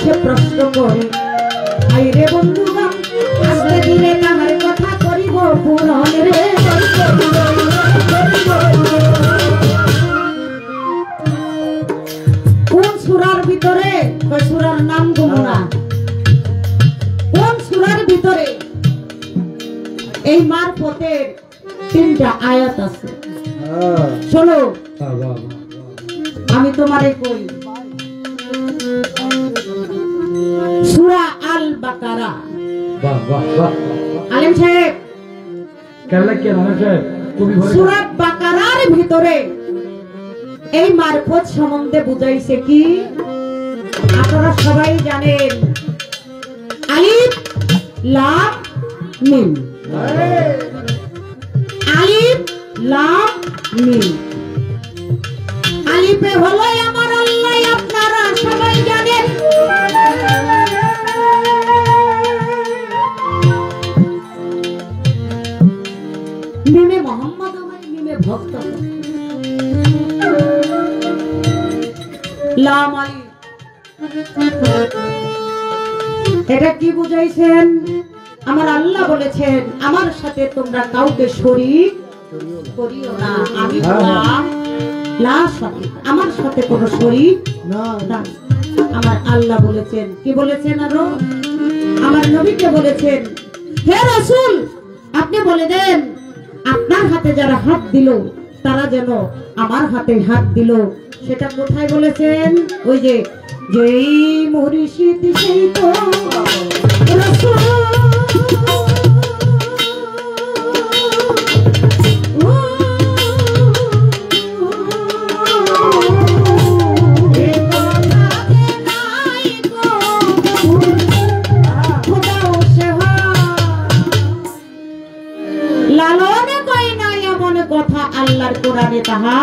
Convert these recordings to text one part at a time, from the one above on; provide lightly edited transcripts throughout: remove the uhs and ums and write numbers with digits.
কাছে প্রশ্ন করে, আই রে বন্ধুগণ, আজকে দিনে আমার কথা করিব পূরণ রে। কোন সূরার ভিতরে, সূরার নাম গুমরা, কোন সূরার ভিতরে এই মারফতের 3টা আয়াত আছে? শোনো, আমি তোমারে কই, সূরা আল বাকারা। আলেম সাহেব, সূরা বাকারার ভিতরে এই মারফত সম্বন্ধে বুঝাইছে কি? আপনারা সবাই জানেন, আলিফ লাম মিম, আলিফ লাম মিম। আলিফে হলো আমার আল্লাহ, আপনারা সবাই জানেন। মিমে মোহাম্মদ, মিমে ভক্ত। লাম আলিফ, এটা কি বুঝাইছেন? আমার আল্লাহ বলেছেন, আমার সাথে তোমরা কাউকে শরীক করিও না। আমি বললাম লা শরীক, আমার সাথে কোনো শরীক না। আমার আল্লাহ বলেছেন, কি বলেছেন? আরো আমার নবীকে বলেছেন, হে রাসূল, আপনি বলে দেন আপনার হাতে যারা হাত দিল তারা যেন আমার হাতে হাত দিল। সেটা কোথায় বলেছেন? ওই যে যেই মুর্শিদ সেই তো রাসূল। আল্লাহর কোরআনে তাহা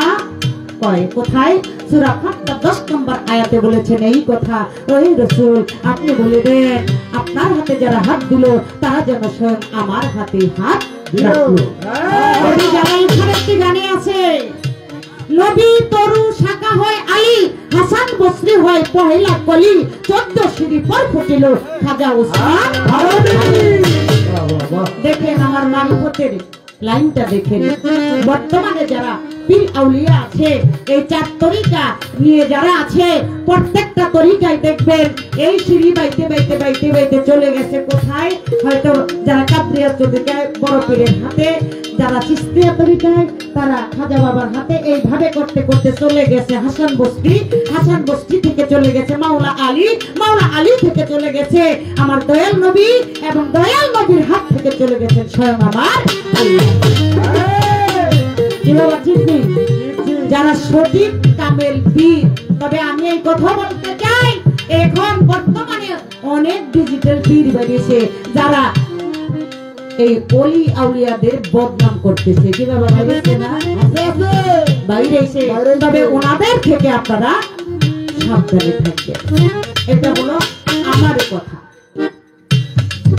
কয়। কোথায়? সূরা ফাতহা 10 নম্বর আয়াতে বলেছেন এই কথা, ওই রাসূল আপনি বলে দেন আপনার হাতে যারা হাত দিল তারা যেন স্বয়ং আমার হাতে হাত রাখলো। ওই জালাল খানের গানে আছে, নবী তরু শাখা হয় আলী, হাসান বসরি হয় পহেলা কলি, 14 সিঁড়ি পর ফুটিল খাজা ওসমান। দেখেন আমার মারিফতের লাইনটা দেখেন। বর্তমানে যারা পীর আউলিয়া আছে, এই 4 তরিকা নিয়ে যারা আছে, প্রত্যেকটা তরিকায় দেখবেন এই সিঁড়ি বাইতে বাইতে বাইতে বাইতে চলে গেছে কোথায়? হয়তো যারা কাদরিয়া তরিকায় বড় পীরের হাতে, যারা চিশতিয়া তরিকায় তারা খাজা বাবার হাতে, এইভাবে করতে করতে চলে গেছে হাসান বস্তি, হাসান বস্তি থেকে চলে গেছে মাওলা আলী, মাওলা আলী থেকে চলে গেছে আমার দয়াল নবী, এবং দয়াল নবীর হাত থেকে চলে গেছেন স্বয়ং আমার আল্লাহ। যারা সঠিক কামেল পীর। তবে আমি এই কথা বলতে চাই, এখন বর্তমানে অনেক ডিজিটাল পীর বেরিয়েছে যারা এই ওলি আউলিয়াদের বদনাম করতেছে। কি বাবা বলেছে না? বাইরে এসে, তবে ওনাদের থেকে আপনারা সাবধানে থাকবেন। এটা হলো আমার কথা।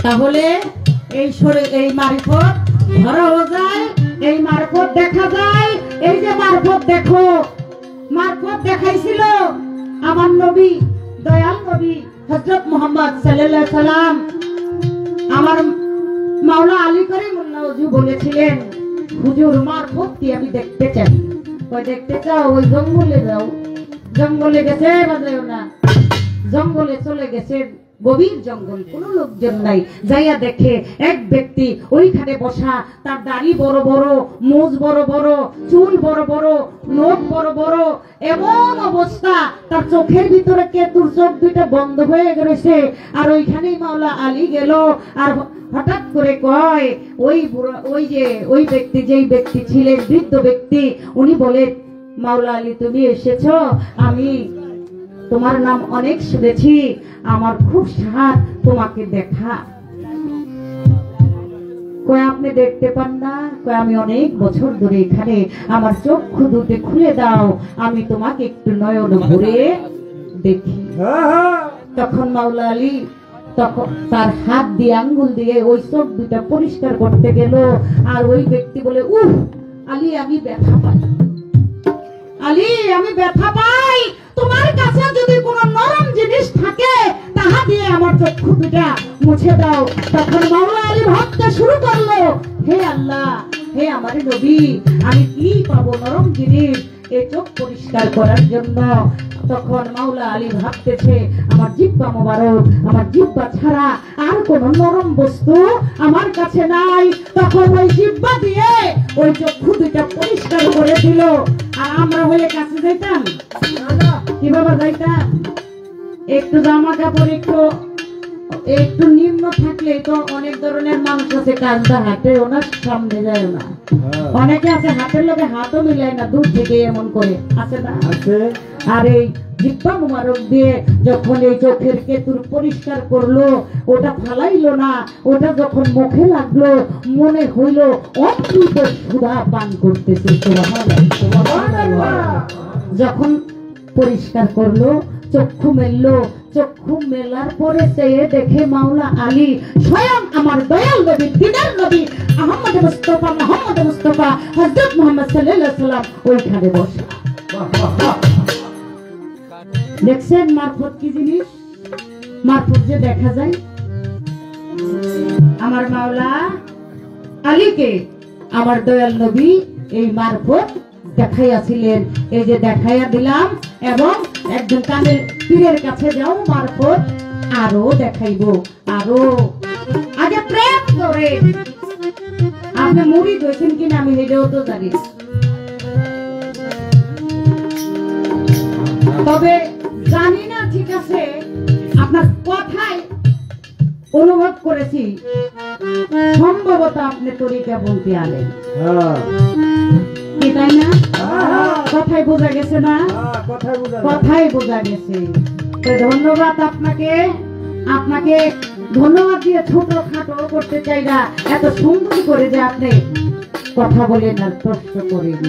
তাহলে এই মারিফত ধরাও যায়, এই মারফত দেখা যায়। এই যে মারফত দেখো, মারফত দেখাইছিল আমার নবী, দয়াল নবী হযরত মুহাম্মদ সাল্লাল্লাহু আলাইহি সাল্লাম। আমার মাওলা আলী করিমুল্লাহ ওয়াজু বলেছিলেন, হুজুর মারফত কি আমি দেখতে চাই। কই দেখতে চাও? ওই জঙ্গলে যাও। জঙ্গলে গেছে, বাজায়ও না, জঙ্গলে চলে গেছে, গভীর জঙ্গল, কোনো লোকজন নাই। যাইয়া দেখে এক ব্যক্তি ওইখানে বসা, তার দাড়ি বড় বড়, মুজ বড় বড়, চুল বড় বড়, নখ বড় বড়, এমন অবস্থা তার চোখের ভিতরে কেতুর চোখ দুইটা বন্ধ হয়ে গেছে। আর ওইখানেই মাওলা আলী গেল, আর হঠাৎ করে কয়, ওই ব্যক্তি, যেই ব্যক্তি ছিলেন বৃদ্ধ ব্যক্তি, উনি বলে, মাওলা আলী তুমি এসেছো, আমি তোমার নাম অনেক শুনেছি, আমার খুব সাধ তোমাকে দেখা। কয় আপনি দেখতে পান না? কয় আমি অনেক বছর ধরে এখানে, আমার চক্ষু দুটো খুলে দাও, আমি তোমাকে একটু নয়ন ভরে দেখি। তখন মাওলা আলী তখন তার হাত দিয়ে, আঙ্গুল দিয়ে ওই চোখ দুটা পরিষ্কার করতে গেল। আর ওই ব্যক্তি বলে, উহ আলী আমি ব্যথা পাই, আলী আমি ব্যথা পাই, তোমার কাছে যদি কোনো নরম জিনিস থাকে তাহা দিয়ে আমার চক্ষু দুটা মুছে দাও। তখন মাওলা আলী ভাবতে শুরু করলো, হে আল্লাহ, হে আমার নবী, আমি কি পাবো নরম জিনিস এই চোখ পরিষ্কার করার জন্য? তখন মাওলা আলী ভাবতেছে, আমার জিহ্বা মোবারক, আমার জিহ্বা ছাড়া আর কোন নরম বস্তু আমার কাছে নাই। তখন ওই জিহ্বা দিয়ে ওই চক্ষু দুইটা পরিষ্কার করে দিল। আর আমরা হলে কাছে যাইতাম? কিভাবে যাইতাম? একটু জামা কাপড় একটু নিম্ন থাকলে তো অনেক ধরনের মানুষ আছে, কান্দা হাটে ওনার সামনে যায় না। অনেকে আছে হাতের লোকে হাতও মিলায় না, দূর থেকে এমন করে, আছে না? আর এই জিহ্বা মুবারক দিয়ে যখন এই চোখের কেতুর পরিষ্কার করলো, ওটা ফালাইলো না, ওটা যখন মুখে লাগলো মনে হইল অমৃত সুধা পান করতেছে। যখন পরিষ্কার করলো, চক্ষু মেললো, চক্ষু মেলার পরে চেয়ে দেখে মাওলা আলী স্বয়ং আমার দয়াল নবী, দিনের নবী আহমদ মুস্তাফা, মোহাম্মদ মুস্তাফা, হযরত মুহাম্মদ সাল্লাল্লাহু আলাইহি ওয়াসাল্লাম ওইখানে বসা। দেখছেন মারফত কি জিনিস? মারফত যে দেখা যায়। আমার মাওলা আলীকে আমার দয়াল নবী এই মারফত দেখাইয়াছিলেন। এই যে দেখাইয়া দিলাম, এবং একজন কানের পীরের কাছে যাও, মারফত আরো দেখাইব, আরো। আগে প্রেম করে আপনি মুড়ি ধরেছেন কিনা আমি এটাও তো জানি, তবে জানি না, ঠিক আছে, আপনার কথায় অনুভব করেছি সম্ভবত আপনি তরিকা বলতে আলেন, তাই না? কথাই বোঝা গেছে না? কথাই বোঝা গেছে। ধন্যবাদ আপনাকে, আপনাকে ধন্যবাদ দিয়ে ছোট খাটো করতে চাই না, এত সুন্দর করে যে আপনি কথা বলেন আর প্রশ্ন করেন।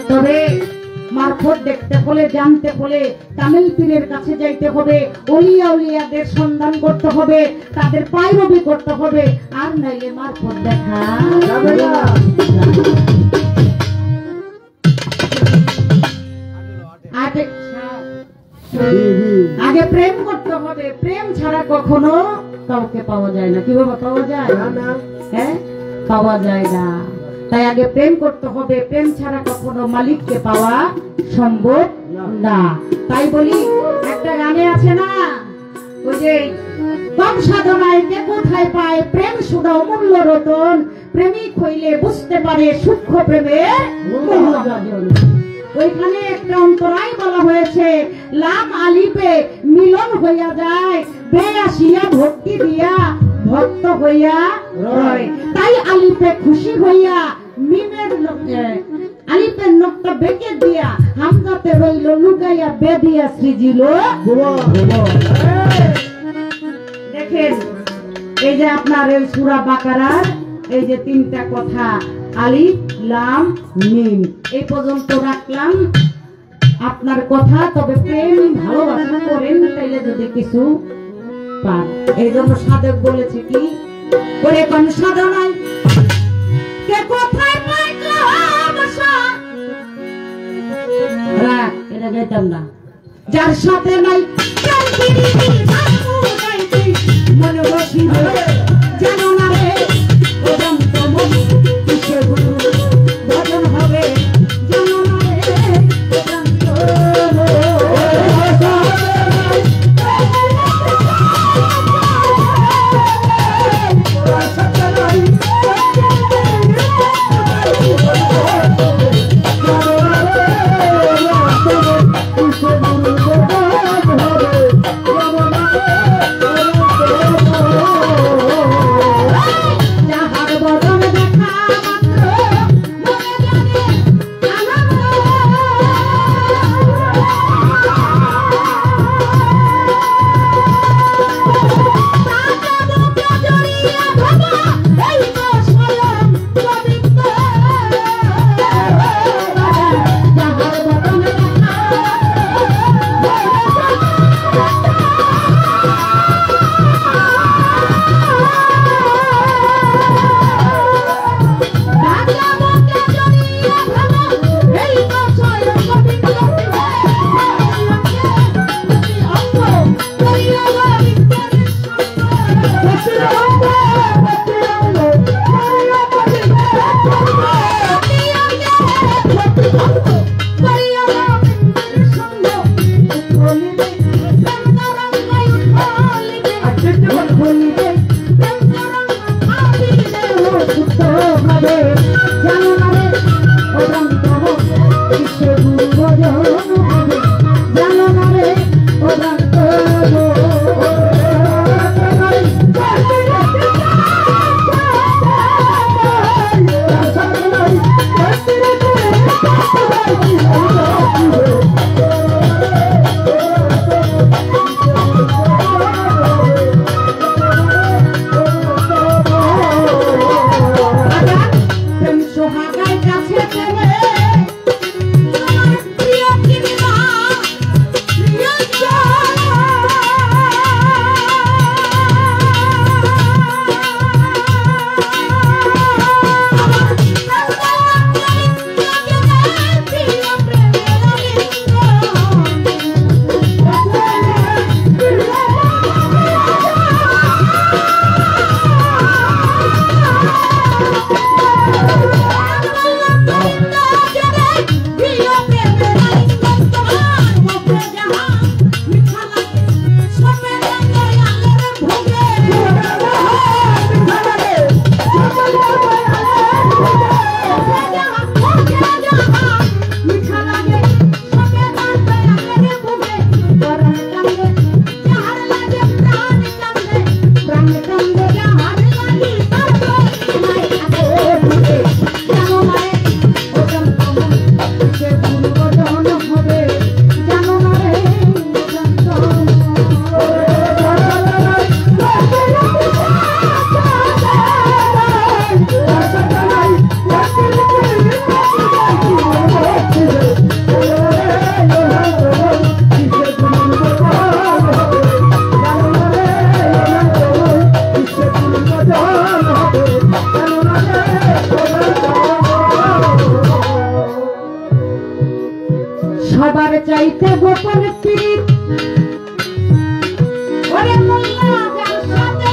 তবে মারফত দেখতে হলে, জানতে হলে তামিল পীরের কাছে যাইতে হবে, ওলিয়া উলিয়াদের সন্ধান করতে হবে, তাদের পায়রবি করতে হবে, আর নাইলে মারফত দেখা যাবে না। আগে প্রেম করতে হবে, প্রেম ছাড়া কখনো কাউকে পাওয়া যায় না। কিভাবে পাওয়া যায়? হ্যাঁ, পাওয়া যায় না। তাই আগে প্রেম করতে হবে, প্রেম ছাড়া কখনো মালিককে পাওয়া সম্ভব না। তাই বলি, একটা গানে আছে না, ওই যে কম সাধনায় কে কোথায় পায়, প্রেম শুধু অমূল্য রতন, প্রেমিক হইলে বুঝতে পারে সূক্ষ্ম প্রেমের মূল্য। ওইখানে একটা অন্তরায় বলা হয়েছে, লাম আলিপে মিলন হইয়া যায়, বে আসিয়া ভক্তি দিয়া ভক্ত হইয়া রয়। তাই আলিপে খুশি হইয়া মিমের আলিপের নকটা বেঁকে দিয়া হামজাতে রইল লুকাইয়া বেদিয়া সৃজিল। দেখেন, এই যে আপনার এই সূরা বাকারার এই যে তিনটা কথা, আলিফ লাম মিম, এই পর্যন্ত রাখলাম আপনার কথা। তবে প্রেম ভালোবাসা করেন, তাইলে যদি কিছু পান। এই জন্য সাধক বলেছে কি, করে কোন সাধনায় কে কোথায় পায় ভালোবাসা, রাখ, এটা গাইতাম না, যার সাথে নাই মনে বসি জানো না রে, অজন্ত মন কিসে ভজন হবে, জানো না রে, অজন্ত Oh সবার চাইতে গোপন পীর ওরে মোল্লা যার সাথে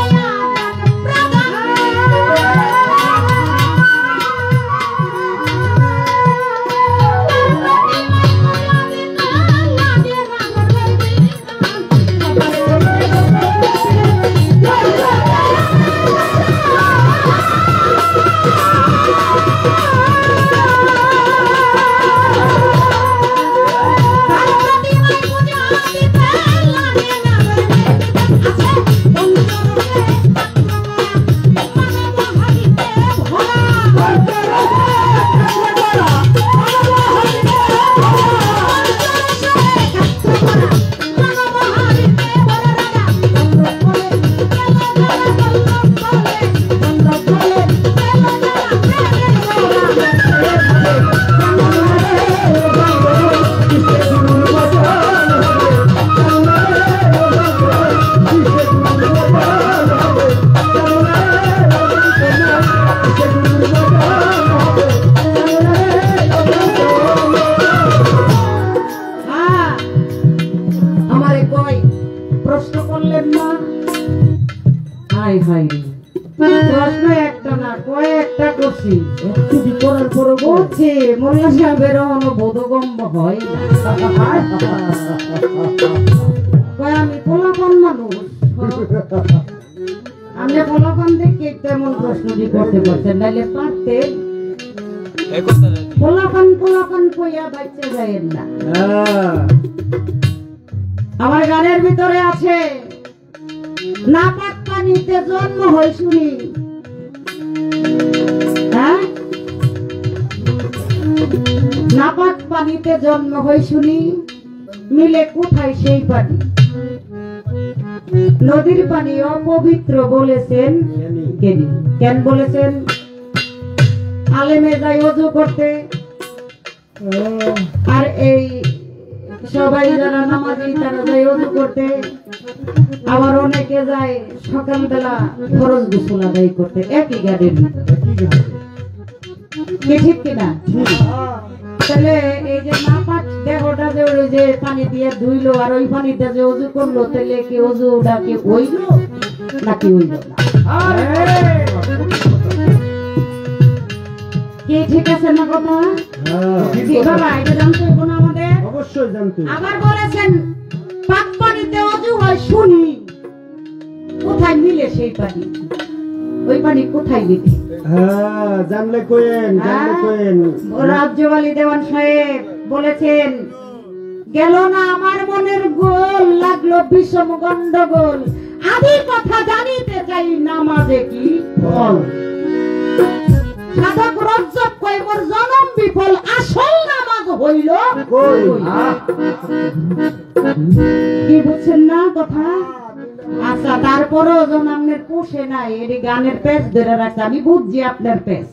আজান প্রদান প্রশ্ন একটা না কয়েকটা করছি একটু করার পর বলছি মোল্লা সাহেবের বোধগম্য হয় না আমি পোলাপন মানুষ আমি পোলাপন দেখে তেমন প্রশ্ন দিয়ে করতে পারতেন নাহলে পারতেন পোলাপন পোলাপন কইয়া বাচ্চা যায় না আমার গানের ভিতরে আছে নাপাক পানিতে জন্ম হয় শুনি হ্যাঁ নাপাক পানিতে জন্ম হয় শুনি মিলে কোথায় সেই পানি নদীর পানি অপবিত্র বলেছেন কেন বলেছেন আলেমে যায় ওযু করতে আর এই সবাই যারা নামাজি তারা যায় ওযু করতে আবার অনেকে যায় সকালবেলা ফরজ গোসল আদায় করতে একই গাড়ির ঠিক কিনা তাহলে এই যে নাপাক দেহটা যে ওই যে পানি দিয়ে ধুইলো আর ওই পানিতে যে ওযু করলো তাহলে কি ওযুটা কি হইলো নাকি হইলো না কি ঠিক আছে না কথা বাবা এটা জানতে হবে না আমাদের অবশ্যই জানতে আবার বলেছেন পাক পানিতে ওযু হয় শুনি কোথায় মিলে সেই পানি ওই পানি কোথায় দিতে জানলে কোয়েন রাজ্যবালী দেওয়ান সাহেব বলেছেন, গেল না আমার মনের গোল, লাগলো বিষম গন্ডগোল, আদি কথা জানিতে চাই নামাজে কি ফল। সাধক রজ্জব কয় মোর জনম বিফল, আসল নামাজ হইল কি বুঝছেন না কথা? আচ্ছা, তারপরও জনামের পোষে নাই, এর গানের পেজ ধরে রাখছে। আমি বুঝছি আপনার পেজ,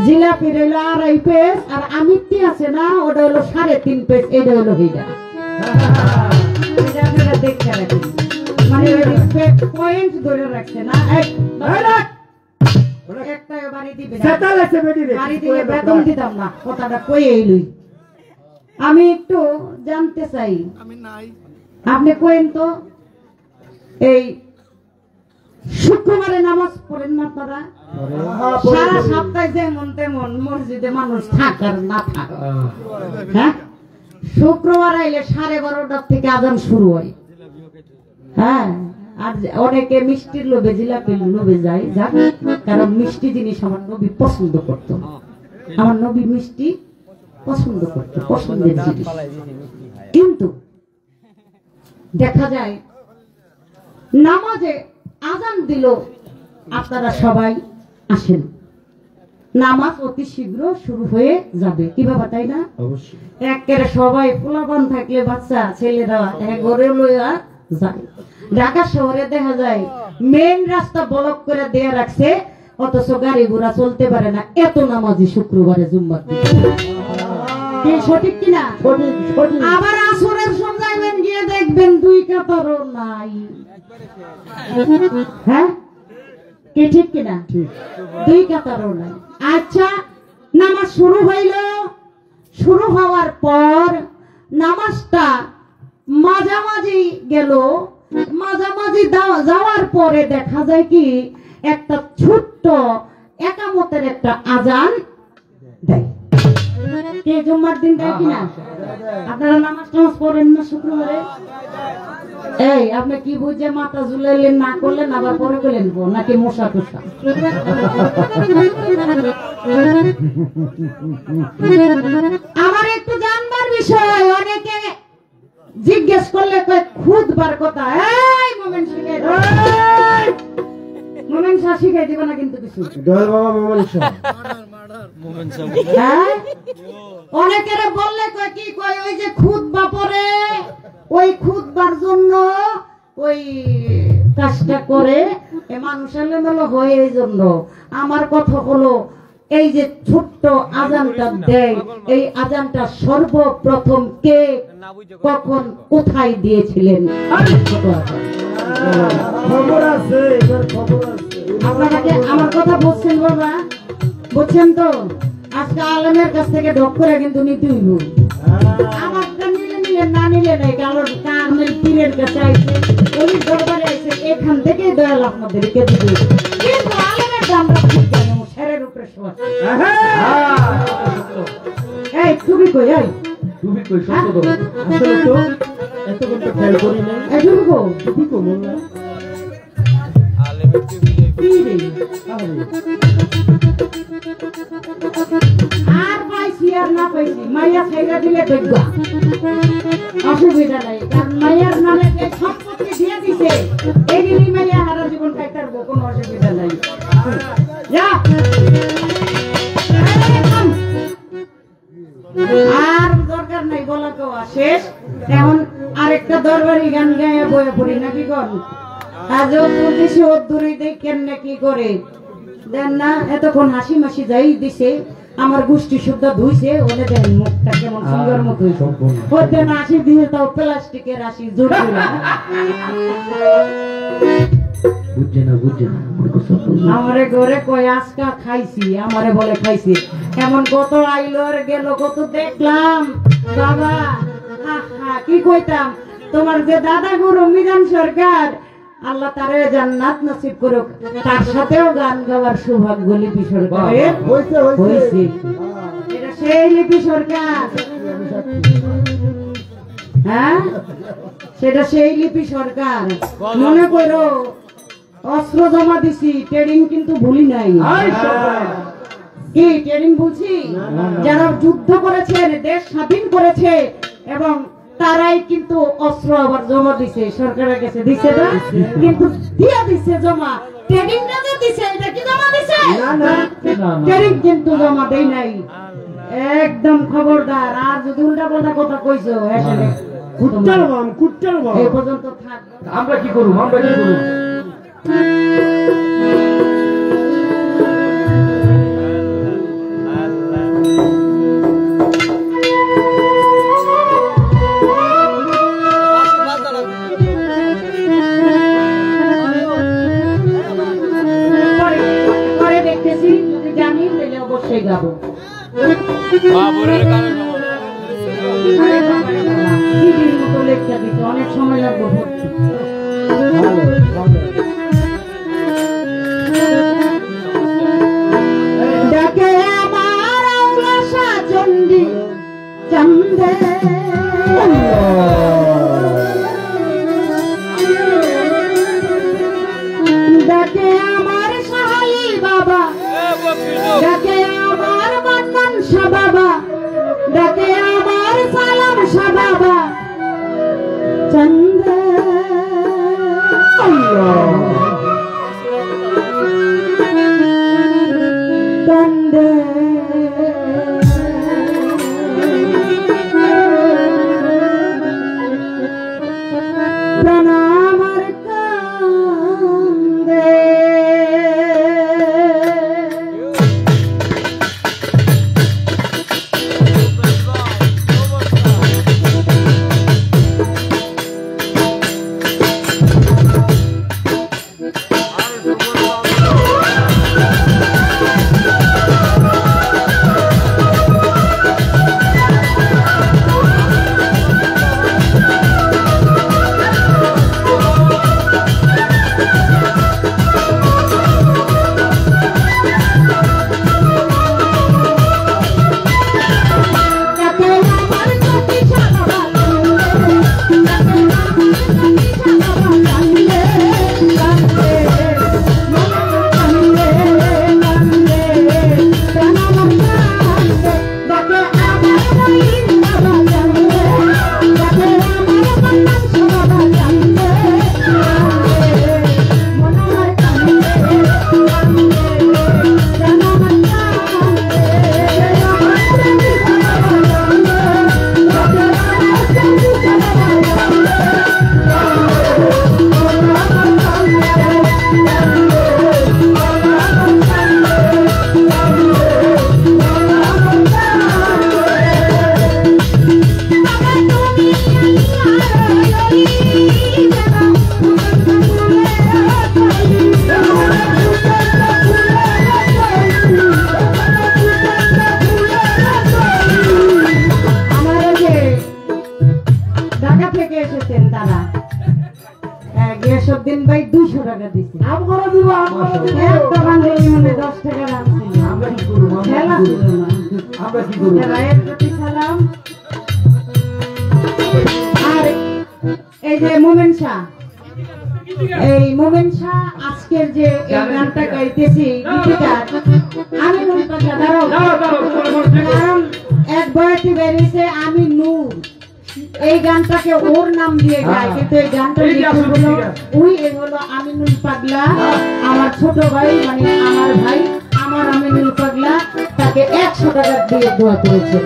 জিলাপি রইল 2.5 পেজ, আর আমিত্তি আছে না, ওটা হলো 3.5 পেজ। এটা হলো হইটা আপনারা দেখতে রাখেন, মানে পয়েন্ট ধরে রাখছে না। একটাও বাড়ি দিবে না, বাড়ি দিলে বেতন দিতাম না, কথাটা কই লই। আমি একটু জানতে চাই, আপনি কইেন তো, এই শুক্রবারে নামাজ পড়েন না আপনারা? সারা সপ্তাহে যেমন তেমন মসজিদে মানুষ থাকার না থাকা, হ্যাঁ, শুক্রবার আইলে 12:30 থেকে আজান শুরু হয়। হ্যাঁ, আর অনেকে মিষ্টির লোভে, জিলাপির লোভে যায়, যাক, কারণ মিষ্টি জিনিস আমার নবী পছন্দ করত। আমার নবী মিষ্টি পছন্দ করত, পছন্দের জিনিস। কিন্তু দেখা যায় নামাজে আজান দিল, আপনারা সবাই আসেন, নামাজ অতি শীঘ্র শুরু হয়ে যাবে, কি বাবা, তাই না? একেবারে সবাই পোলাপান থাকলে বাচ্চা ছেলেরা ঘরে লইয়া যায়। ঢাকা শহরে দেখা যায় মেন রাস্তা ব্লক করে দেয়া রাখছে, অথচ গাড়ি ঘোড়া চলতে পারে না, এত নামাজি শুক্রবারে জুম্মার দিন। সঠিক কিনা? আবার আসরের সময় গিয়ে দেখবেন 2 কাতারও নাই। হ্যাঁ, কি ঠিক কিনা? 2 কাতারও নাই। আচ্ছা, নামাজ শুরু হইল, শুরু হওয়ার পর নামাজটা মাঝামাঝি গেল, মাঝামাঝি যাওয়ার পরে দেখা যায় কি একটা ছোট্ট একামতের একটা আজান দেয়। কে জুম্মার দিন দেয় কিনা? আপনারা নামাজ টামাজ পড়েন না শুক্রবারে? এই আপনি কি বুঝে মাথা ঝুলাইলেন, না করলেন, আবার পরে করলেন নাকি মশা টসা? আমার একটু জানবার বিষয়, অনেকে জিজ্ঞেস করলে খুদবার কথা। এই মোমেন শিখাই, মোমেন শাহ শিখাই দিবে না কিন্তু কিছু। অনেকের বললে কি কয়, ওই যে খুদবা পরে, ওই খুদবার জন্য ওই কাজটা করে মানুষ এলোমেলো হয়, এই জন্য। আমার কথা হলো, এই যে ছোট্ট আজানটা দেয়, এই আজানটা সর্বপ্রথম কে, কখন, কোথায় দিয়েছিলেন? আপনাকে আমার কথা বুঝছেন বাবা? বুঝছেন তো? আজকে আলমের কাছ থেকে ঢক করে কিন্তু নিতে হইব। আমারটা নিলে নিলে, না নিলে নাই, কারণ কামেল পীরের কাছে আইছে, উনি দরবারে আইছে, এখান থেকেই দয়াল আপনাদেরকে দিবে। কিন্তু আলমের দামটা ঠিক জানো, ছেড়ের উপরে শোয়া। এই তুমি কই? এই তুমি কই? সত্য তো আসলে তো এত কথা খেয়াল করি না। এই তুমি কো? তুমি কো বল না? আলমের পীরে আর পাইছি আর না পাইছি, মাইয়া খাইরা দিলে দেখবা, অসুবিধা নাই, কারণ মাইয়ার নামে যে সম্পত্তি দিয়ে দিছে, এগুলি মাইয়া হারা জীবন খাইতার কোনো অসুবিধা নাই। আর দরকার নাই বলা, তো শেষ। এখন আরেকটা দরবারি গান গায়ে বয়ে পড়ি নাকি কন? আজও তুলতেছি ওর দূরে দেখেন না কি করে দেন না, এতক্ষণ হাসি মাসি যাই দিছে, আমার গোষ্ঠী শুদ্ধ ধুইছে, ওনে দেন মুখটা কেমন সুন্দর মতো হইতে না, হাসি দিয়ে তাও প্লাস্টিকের হাসি জোর করে। আমারে ঘরে কয় আজকা খাইছি, আমারে বলে খাইছি, এমন কত আইলো আর গেল, কত দেখলাম বাবা। কি কইতাম, তোমার যে দাদা গুরু মিজান সরকার, আল্লাহ তারে জান্নাত নসিব করুক, তার সাথেও গান গাওয়ার সৌভাগ্য লিপি সরকারের হয়েছে। এটা সেই লিপি সরকার, হ্যাঁ, সেটা সেই লিপি সরকার। মনে করো অস্ত্র জমা দিছি, ট্রেনিং কিন্তু ভুলি নাই। কি ট্রেনিং বলছি? যারা যুদ্ধ করেছেন, দেশ স্বাধীন করেছে এবং তারাই কিন্তু অস্ত্র আবার জমা দিছে সরকারের কাছে, দিছে না? কিন্তু দিয়ে দিছে জমা, ট্রেনিং না দিছে, এটা কি জমা দিছে? ট্রেনিং কিন্তু জমা দেই নাই। একদম খবরদার, আর যদি উল্টা পাল্টা কথা কইছো আসলে কুট্টাল বাম এই পর্যন্ত থাক। আমরা কি করব? আমরা কি করব? পরে দেখতেছি, যদি জানি তাহলে অবশ্যই গাবো। দিদির মতো লেখা দিতে অনেক সময় লাগবে ভর্তি। ডাকে আমার আশা চণ্ডী চন্দে, ডাকে আমার সাহালি বাবা, ডাকে আমার বন্ধন শাহ বাবা, ডাকে আমার সালাম শাহ বাবা চন্দে। চন্দে প্রণামর কান্দে। দিন ভাই 200 টাকা দিছি। আমরা দিব, একটা বাঙালি মানে 10 টাকা দাম ছিল। আমরা কি করব? আমরা কি করব? ভাইয়ের প্রতি সালাম। আর এই যে মোমেন শাহ, এই মোমেন শাহ আজকের যে এই গানটা গাইতেছি, গীতিকার আমি নুন পাগলা। দাঁড়াও, কারণ এক বয়াতি বেরিয়েছে আমি নূর, এই গানটাকে ওর নাম দিয়ে গায়, কিন্তু এই গানটা হলো ওই হলো আমিনুল পাগলা, আমার ছোট ভাই, মানে আমার ভাই, আমার আমিনুল পাগলা তাকে 100 টাকা দিয়ে দোয়া করেছে।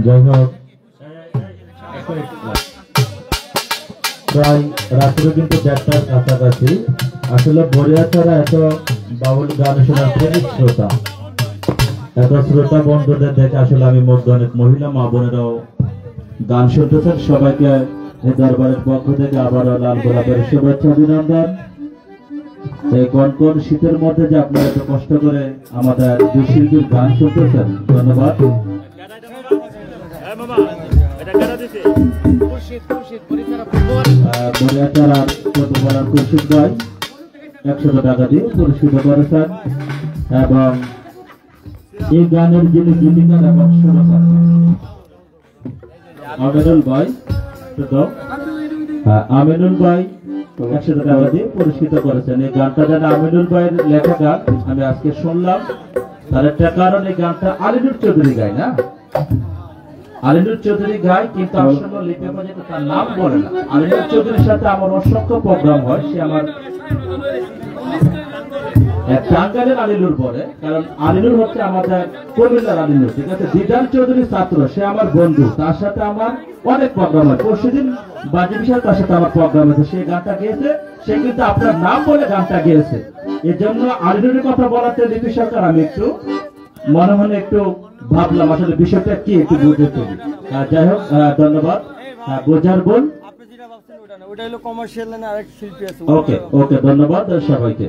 যাই হোক প্রায় রাত্রে কিন্তু 1:30টার কাছাকাছি। আসলে বরিয়াছড়া এত বাউল গান শোনার প্রেমিক শ্রোতা, এত শ্রোতা বন্ধুদের দেখে আসলে আমি মুগ্ধ। অনেক মহিলা মা বোনেরাও গান শুনতেছেন। সবাইকে এই দরবারের পক্ষ থেকে আবারও লাল গোলাপের শুভেচ্ছা অভিনন্দন। এই কনকন শীতের মধ্যে যে আপনারা এত কষ্ট করে আমাদের দুই শিল্পীর গান শুনতেছেন, ধন্যবাদ। বরিয়াছড়ার ছোটবেলার খুরশিদ ভাই 100 টাকা দিয়ে পুরস্কৃত করেছেন এবং এই গানের যিনি গীতিকার এবং সুরকার আমিনুল ভাই, আমিনুল ভাই 100 টাকা দিয়ে পুরস্কৃত করেছেন। এই গানটা যেন আমিনুল ভাইয়ের লেখা গান, আমি আজকে শুনলাম। তার একটা কারণ, এই গানটা আলিনুর চৌধুরী গায় না, আলিনুর চৌধুরী গায়, কিন্তু আসলে লিপিকা যেটা তার নাম বলে না। আলিনুর চৌধুরীর সাথে আমার অসংখ্য প্রোগ্রাম হয়। সে আমার টাঙ্গাইলের আলিনুর বলে, কারণ আলিনুর হচ্ছে আমাদের কুমিল্লার আলিনুর, ঠিক আছে। দিদার চৌধুরীর ছাত্র, সে আমার বন্ধু, তার সাথে আমার অনেক প্রোগ্রাম হয়। পরশুদিন বাজি বিশাল তার সাথে আমার প্রোগ্রাম হয়েছে, সে গানটা গেয়েছে, সে কিন্তু আপনার নাম বলে গানটা গেয়েছে। এর জন্য আলিনুরের কথা বলাতে লিপি সরকার আমি একটু মনে মনে একটু ভাবলাম আসলে বিষয়টা কি, একটু বুঝতে পারি। যাই হোক, ধন্যবাদ। বোঝার বোন, ওকে ওকে, ধন্যবাদ সবাইকে।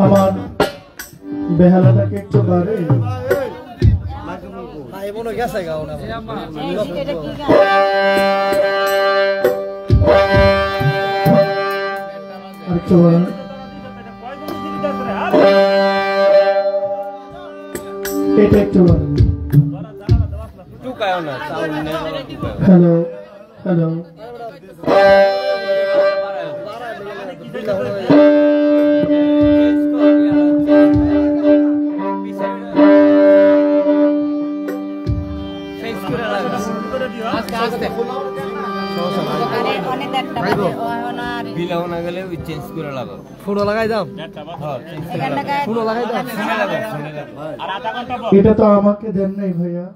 আমার বেহালাটাকে একটু বাড়ে। এটা একটু হ্যালো হ্যালো, এটা তো আমাকে দেন নাই ভাইয়া।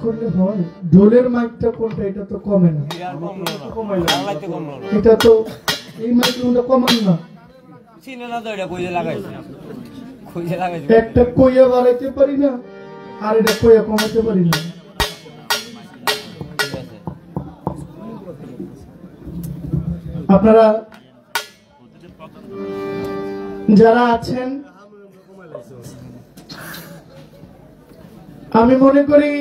করলে হয়? ঢোলের মাইকটা কোনটা? এটা তো কমে না। এটা তো এই মাইক কোনটা কমান না। একটা কইয়া বাড়াইতে পারি না, আর এটা কইয়া কমাতে পারি না। আপনারা যারা আছেন, আমি মনে করি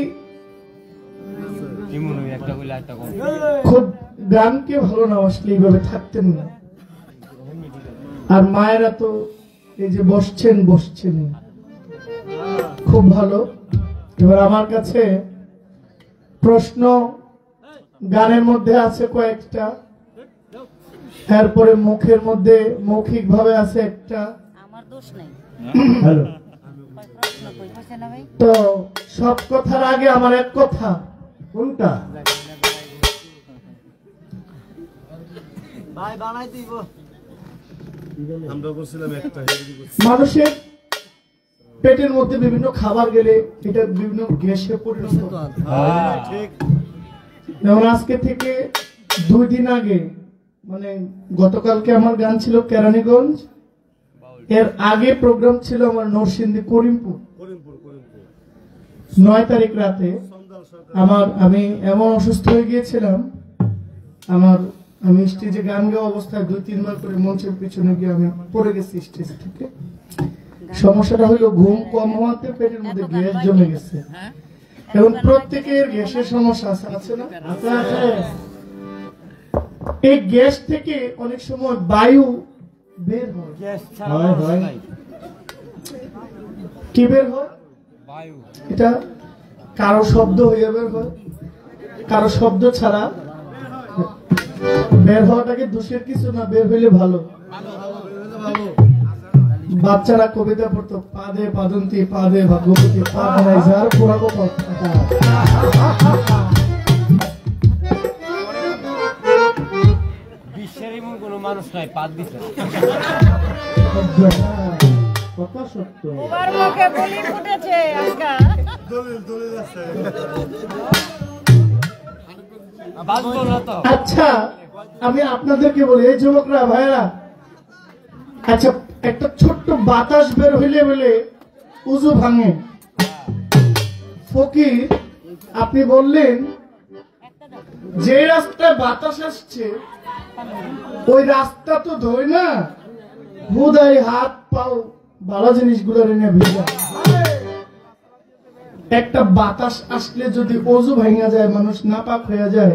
খুব গানকে ভালো না আসলে এইভাবে থাকতেন না। আর মায়েরা তো এই যে বসছেন খুব ভালো। এবার আমার কাছে প্রশ্ন গানের মধ্যে আছে কয়েকটা, এরপরে মুখের মধ্যে মৌখিক ভাবে আছে একটা। হ্যালো, তো সব কথার আগে আমার এক কথা। কোনটা? মানুষের পেটের মধ্যে বিভিন্ন খাবার গেলে এটা বিভিন্ন গ্যাসে পরিণত হয়। যেমন আজকে থেকে 2 দিন আগে, মানে গতকালকে আমার গান ছিল কেরানীগঞ্জ, এর আগে প্রোগ্রাম ছিল আমার নরসিংদী করিমপুর। 9 তারিখ রাতে আমি এমন অসুস্থ হয়ে গিয়েছিলাম, আমি স্টেজে গান গাওয়া অবস্থায় 2-3 বার করে মঞ্চের পিছনে গিয়ে আমি পড়ে গেছি স্টেজ থেকে। সমস্যাটা হলো ঘুম কম হওয়াতে পেটের মধ্যে গ্যাস জমে গেছে। এবং প্রত্যেকের গ্যাসের সমস্যা আছে না? আছে। এই গ্যাস থেকে অনেক সময় বায়ু বের হয়। কি বের হয়? এটা কারো শব্দ হয়ে বের হয়, কারো শব্দ ছাড়া বের হওয়াটাকে দোষের কিছু না, বের হইলে ভালো। বাচ্চারা কবিতা পড়তো, পাদে পাদন্তি পাদে ভাগ্যবতী পাদে যার পোড়াবো কথা। বিশ্বের এমন কোন মানুষ নাই পাদ দিতে। কথা সত্য। ওর মুখে বলি ফুটেছে আজকে। দলিল আছে। বাজবো না তো। আচ্ছা, আমি আপনাদেরকে বলি, এই যুবকরা ভাইরা, আচ্ছা একটা ছোট্ট বাতাস বের হইলে বলে উজু ভাঙে। ফকির, আপনি বললেন যে রাস্তায় বাতাস আসছে ওই রাস্তা তো ধোয় না, হুদাই হাত পাও ভালো জিনিসগুলো এনে ভিজা। একটা বাতাস আসলে যদি অজু ভাঙা যায়, মানুষ নাপাক হয়ে যায়,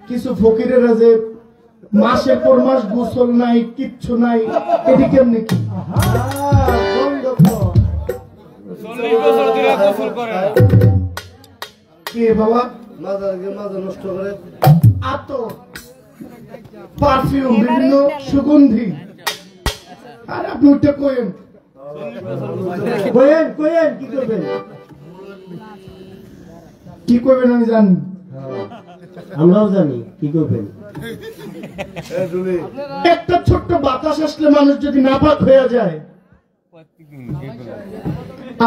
কিছু ফকিরেরা যে মাসের পর মাস গোসল নাই, কিচ্ছু নাই, এটি কেমনি কি? কে বাবা? নষ্ট করে আতর, পারফিউম, বিভিন্ন সুগন্ধি। আর আপনি ওইটা কইেন কি করবেন? কি করবেন আমি জানি, আমরাও জানি কি করবেন। একটা ছোট্ট বাতাস আসলে মানুষ যদি নাপাক হয়ে যায়,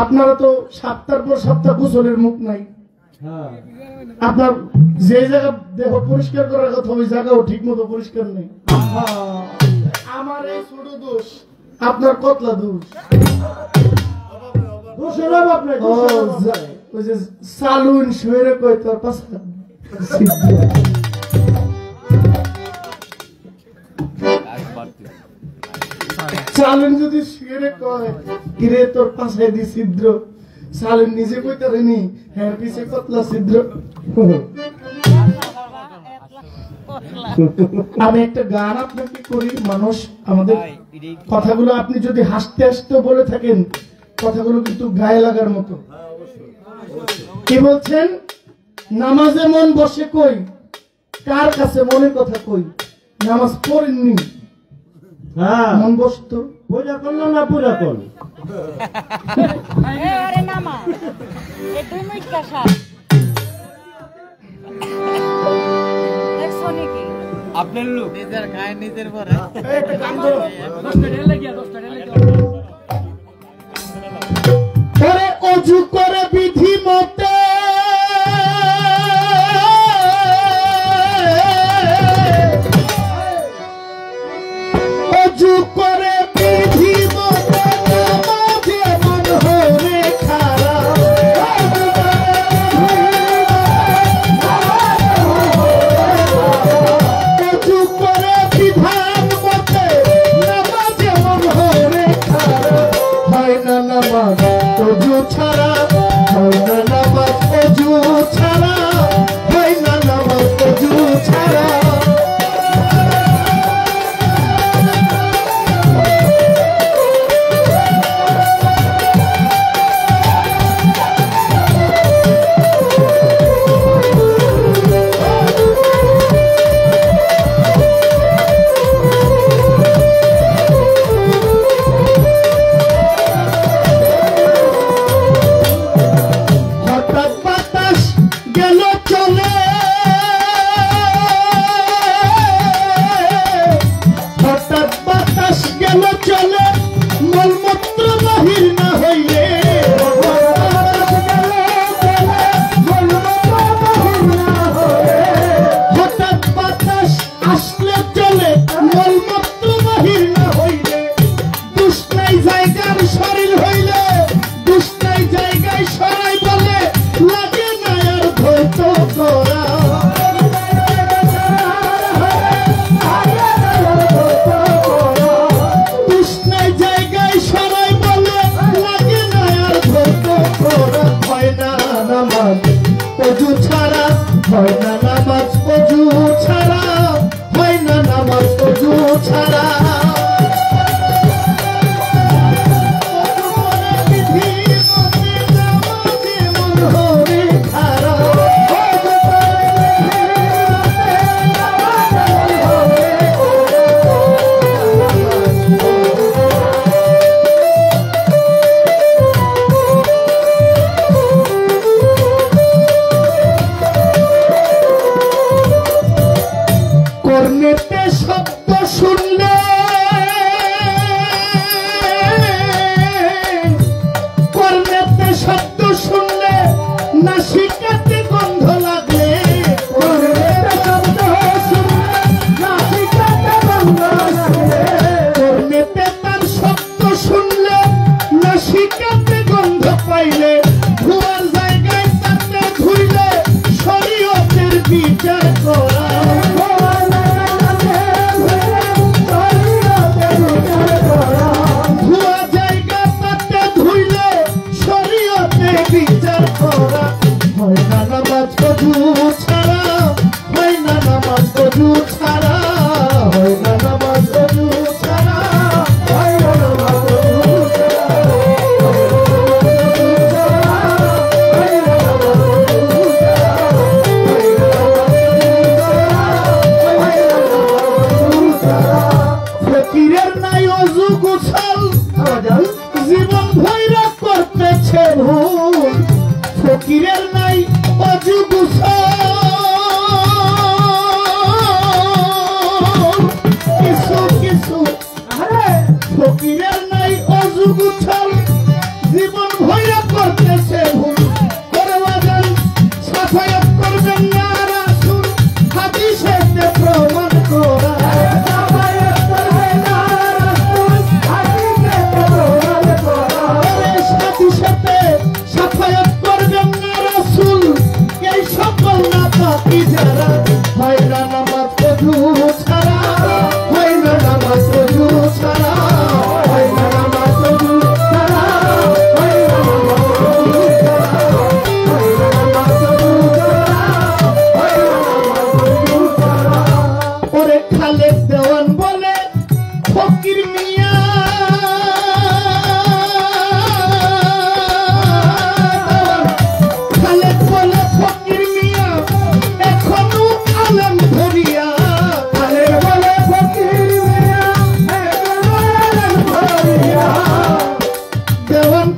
আপনারা তো সপ্তাহের পর সপ্তাহ গোসলের মুখ নাই, আপনার যে জায়গা দেহ পরিষ্কার করার কথা ওই জায়গাও ঠিক মতো পরিষ্কার নেই। আমার এই ছোট দোষ, আপনার কতলা দোষ। ওই যে সালুন শুয়ে কয় তোর পাশে সালুন যদি শুয়ে কয় কিরে তোর পাশে দি ছিদ্র, সালুন নিজে কইতে রেনি হ্যাঁ পিছে কতলা ছিদ্র। আমি একটা গান আপনাকে করি, মানুষ আমাদের কথাগুলো আপনি যদি হাসতে হাসতে বলে থাকেন, কথাগুলো কিন্তু গায়ে লাগার মতো। কি বলছেন? নামাজে মন বসে কই, কার কাছে মনের কথা কই? নামাজ পড়েননি, মন বসতো, পূজা করলো না, পূজা করল। আরে নামা এই 2 মিনিট কাশা দেখছো নাকি? আপনার লোক নিজের খায় নিজের পরে। অজু করে বিধি মতে অজু ছাড়া হয় না নামাজ অজু ছাড়া কর্ণেতে শব্দ শুনলে কর্ণেতে শব্দ শুনলে নাসিকাতে গন্ধ লাগলে কর্ণেতে শব্দ শুনলে নাসিকাতে গন্ধ লাগলে কর্ণেতে তার শব্দ শুনলে নাসিকাতে গন্ধ পাইলে ধোয়ার জায়গায় তাতে ধুইলে শরীয়তের বিচার করা জীবন ভৈরা করতেছে ভুল ফকিরের নাই অজু গুছল কিছু কিছু ফকিরের নাই অজু গুছল জীবন ভৈরা করতেছে ভুল করবাজান সাফায়াত করবেন না রাসূল হাদিসেতে প্রমাণ করা সাফায়াত করবেন না রাসূল এই সকল নাপাকি যারা হয় না নামাজ অজু ছাড়া হয় না নামাজ অজু ছাড়া হয় না নামাজ অজু ছাড়া হয় না নামাজ অজু ছাড়া হয় না নামাজ অজু ছাড়া হয় না নামাজ অজু ছাড়া ওরে খালেদ দেওয়ান বলে ফকির মিয়া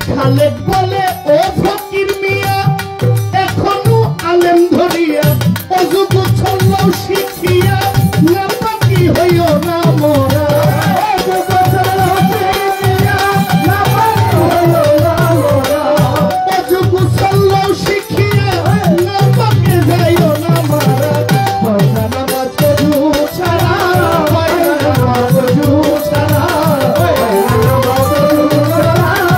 খালেদ বলে ও ফকির মিয়া এখনো আলেম ধরিয়া অজু গোছল শিখিয়া নাপাকি হইও না মোরা অজু গোছল শিখিয়া নাপাকি হইও না মোরা অজু গোছল শিখিয়া নাপাকি যাইও না মোরা হয় না নামাজ অজু ছাড়া হয় না নামাজ অজু ছাড়া হয় না নামাজ অজু ছাড়া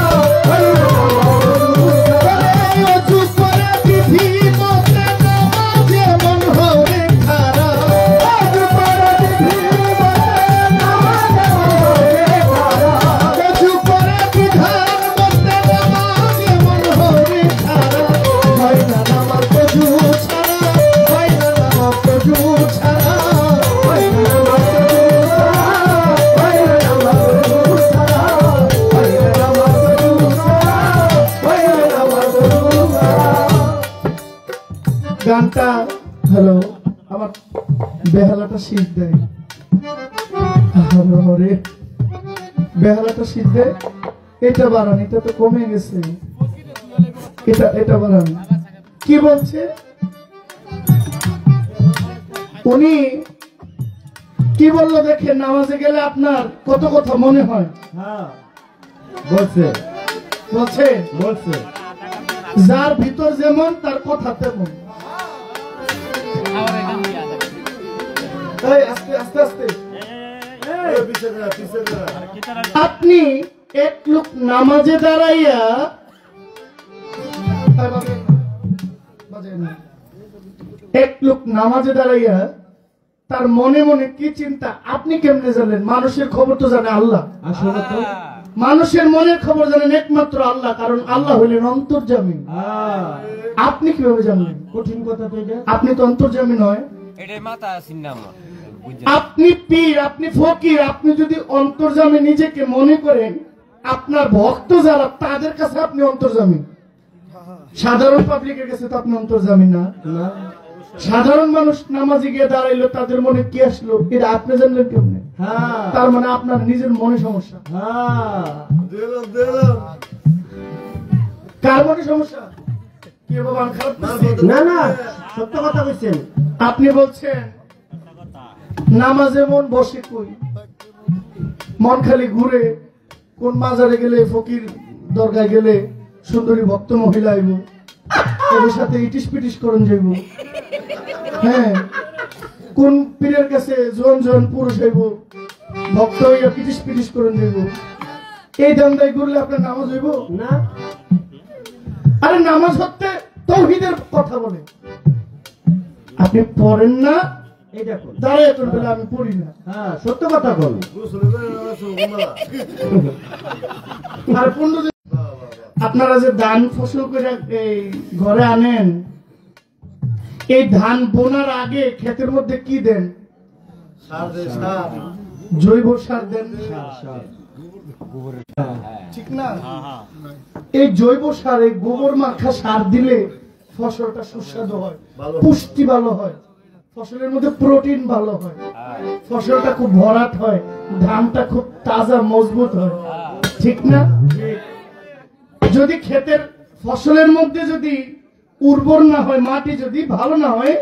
গানটা হ্যালো আমার বেহালাটা শীত দেয় আরে বেহালাটা শীত দেয় এটা বাড়ান এটা তো কমে গেছে এটা বাড়ান কি বলছে উনি কি বললো দেখেন নামাজে গেলে আপনার কত কথা মনে হয় হ্যাঁ বলছে বলছে বলছে যার ভিতর যেমন তার কথা তেমন আস্তে আস্তে আস্তে আপনি এক লোক নামাজে দাঁড়াইয়া এক লোক নামাজে দাঁড়াইয়া তার মনে মনে কি চিন্তা আপনি কেমনে জানেন? মানুষের খবর তো জানে আল্লাহ। আসলে তো মানুষের মনের খবর জানেন একমাত্র আল্লাহ, কারণ আল্লাহ হইলেন অন্তর্যামী। আপনি কিভাবে জানলেন? কঠিন কথা তো এটা। আপনি তো অন্তর্যামী নয়, এটাই মাথা চিন্তা আমার আপনি পীর, আপনি ফকির, আপনি যদি অন্তর্যামী নিজেকে মনে করেন, আপনার ভক্ত যারা তাদের কাছে আপনি অন্তর্যামী, সাধারণ পাবলিকের কাছে তো আপনি অন্তর্যামী না। সাধারণ মানুষ নামাজে গিয়ে দাঁড়াইলো, তাদের মনে কি আসলো এটা আপনি জানলেন কেমনে? হ্যাঁ তার মানে আপনার নিজের মনে সমস্যা। হ্যাঁ কার মনে সমস্যা? কি বাবা খারাপ করছি? না না সত্য কথা বলছেন। আপনি বলছেন নামাজে মন বসে কই, মন খালি ঘুরে, কোন মাজারে গেলে, ফকির দরগায় গেলে সুন্দরী ভক্ত মহিলা আইব, এদের সাথে ইটিস পিটিস করুন যাইব। হ্যাঁ, কোন পীরের কাছে জন জন পুরুষ আইব, ভক্ত হইয়া পিটিস পিটিস করুন যাইব। এই দান্দায় ঘুরলে আপনার নামাজ হইব না আরে নামাজ হচ্ছে তাওহীদের কথা বলে, আপনি পড়েন না, এইটা কোন? দাঁড়ায় তোর বেলা আমি পড়ি না। হ্যাঁ সত্য কথা বল। আর আপনারা যে ধান ফসল করে এই ঘরে আনেন, এই ধান বোনার আগে ক্ষেতের মধ্যে কি দেন? জৈব সার দেন, ঠিক না? এই জৈব সার, এই গোবর মাখা সার দিলে ফসলটা সুস্বাদু হয়, পুষ্টি ভালো হয়, ফসলের মধ্যে প্রোটিন ভালো হয়, ফসলটা খুব ভরাট হয়, ধানটা খুব তাজা মজবুত হয়, ঠিক না? যদি ক্ষেতের ফসলের মধ্যে যদি উর্বর না হয়, মাটি যদি ভালো না হয়,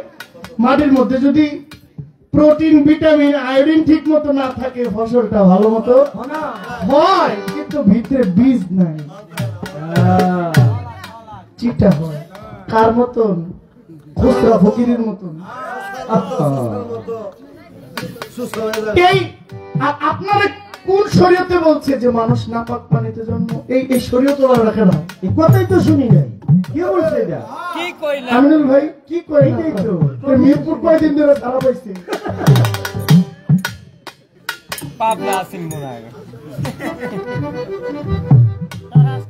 মাটির মধ্যে যদি প্রোটিন, ভিটামিন, আয়োডিন ঠিক মতো না থাকে, ফসলটা ভালো মতো হয়, কিন্তু ভিতরে বীজ নাই, চিটা হয়। কার মতন? খুচরা ফকিরের মতন। এই আপনারা কোন শরীয়তে বলছে যে মানুষ নাপাক পানিতে জন্ম? এই শরীয়ত রাখে না, এই কথাই তো শুনি নাই। কে বলছে এটা? কি কইলা আমিনুল ভাই কি করে? এইটাই তো। মিরপুর কয়দিন ধরে খারাপ হয়েছে? পাবলা আছেন মনে হয়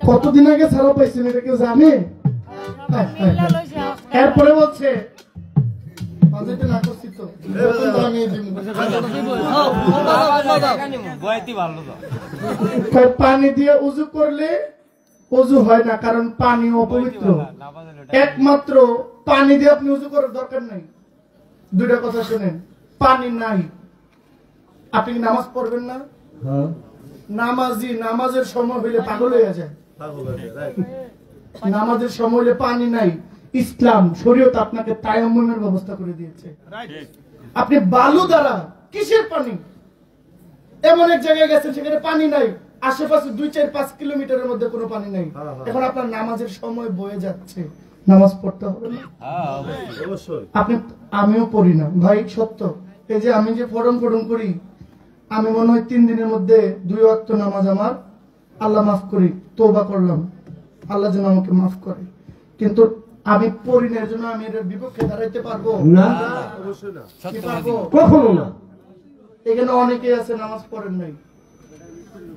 কতদিন আগে ছাড়া পাইছেন এটা কেউ জানে? এরপরে বলছে পানি দিয়ে উজু করলে উজু হয় না, কারণ পানি অপবিত্র। একমাত্র পানি দিয়ে আপনি উজু করার দরকার নাই। দুইটা কথা শুনেন, পানি নাই আপনি কি নামাজ পড়বেন না? নামাজি নামাজের সময় হইলে পাগল হয়ে যায়, নামাজের সময় হইলে পানি নাই। ইসলাম শরীয়ত আপনাকে তায়াম্মুমের ব্যবস্থা করে দিয়েছে। আপনি বালু দ্বারা কিসের পানি? এমন এক জায়গায় গেছেন সেখানে পানি নাই, আশেপাশে 2-4-5 কিলোমিটারের মধ্যে কোনো পানি নাই, এখন আপনার নামাজের সময় বয়ে যাচ্ছে, নামাজ পড়তে হবে না? আপনি, আমিও পড়ি না ভাই, সত্য। এই যে আমি যে ফরম করি, আমি মনে হয় 3 দিনের মধ্যে 2 ওয়াক্ত নামাজ আমার আল্লাহ মাফ করি, তওবা করলাম, আল্লাহ যেন আমাকে মাফ করে। কিন্তু আমি পড়ি না, এর জন্য আমি এর বিপক্ষে দাঁড়াইতে পারবো না, অবশ্যই না, কি পারবো? কখনো না। এখানে অনেকেই আছে নামাজ পড়েন নাই,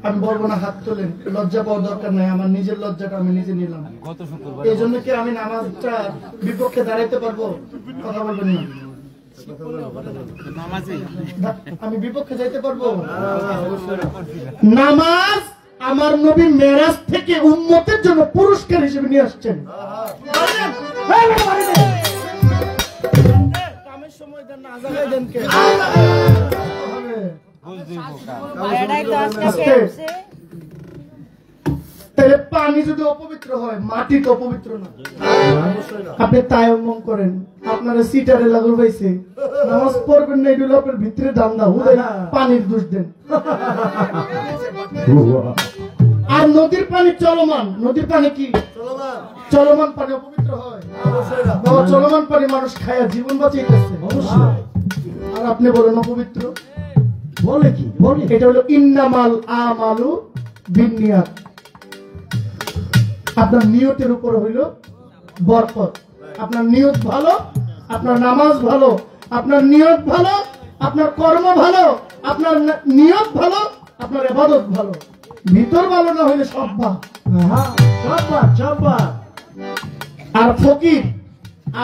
আমি বলবো না হাত তোলেন, লজ্জা পাওয়ার দরকার নাই, আমার নিজের লজ্জাটা আমি নিজে নিলাম। গত শুক্রবার এই জন্য কি আমি নামাজটা বিপক্ষে দাঁড়াইতে পারবো? কথা বলবেন না, আমি বিপক্ষে যাইতে পারবো? নামাজ আমার নবী মেরাজ থেকে উম্মতের জন্য পুরস্কার হিসেবে নিয়ে আসছেন। কামের সময় দেন না, আজানে দেন কে? তাহলে পানি যদি অপবিত্র হয়, মাটি তো অপবিত্র না। আপনি তায়াম্মুম করেন, আপনারা সিটারে লাগল পাইছে, নামাজ পড়বেন না, এগুলো আপনার ভিতরে দান্দা, পানির দোষ দেন। আর নদীর পানি চলমান, নদীর পানি কি চলমান পানি অপবিত্র হয়? বাবা, চলমান পানি মানুষ খায়া জীবন বাঁচাইতেছে, আর আপনি বলেন অপবিত্র? বলে কি? বলে এটা হলো ইন্নামাল আমালু বিন্নিয়াত। আপনার নিয়তের উপর হইল বরকত। আপনার নিয়ত ভালো, আপনার নামাজ ভালো, আপনার নিয়ত ভালো, আপনার কর্ম ভালো, আপনার নিয়ত ভালো, আপনার ইবাদত ভালো। ভিতর ভালো না হইলে সব বাদ। সব বাদ। আর ফকির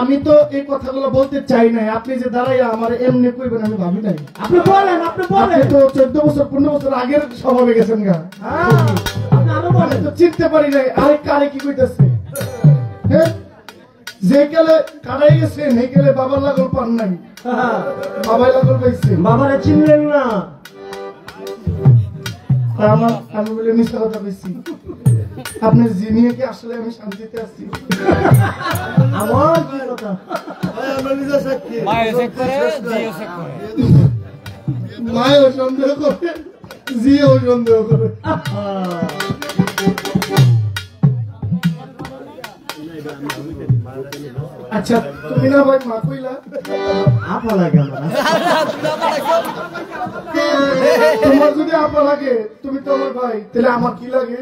আমি তো এই কথাগুলো বলতে চাই নাই, আপনি যে দাঁড়াইয়া আমার এমনি কইবেন আমি ভাবি নাই। আপনি বলেন, আপনি আপনি বলেন। তো 14 বছর 15 বছর আগের স্বভাবে গেছেন গা। হ্যাঁ, আপনি আরো আমি বলেন। তো চিনতে পারি নাই আরে কারে কি কইতেছে। হ্যাঁ, যে গেলে কারাই গেছেন এই গেলে বাবার লাগল পান নাই, হ্যাঁ, বাবাই লাগল পাইছে। বাবারে চিনলেন না। আর আমি বলে মিথ্যা কথা কইছি। আপনার জিনিয়ে কি আসলে আমি শান্তিতে আছি? আমার কি কথা? মায়ের চেক করে জিও চেক করে মায়েও সন্দেহ করে, জিও সন্দেহ করে। আচ্ছা তুমি না ভাই মা কইলা, আপা লাগে আমার। তোমার যদি আপা লাগে তুমি তো আমার ভাই, তাহলে আমার কি লাগে?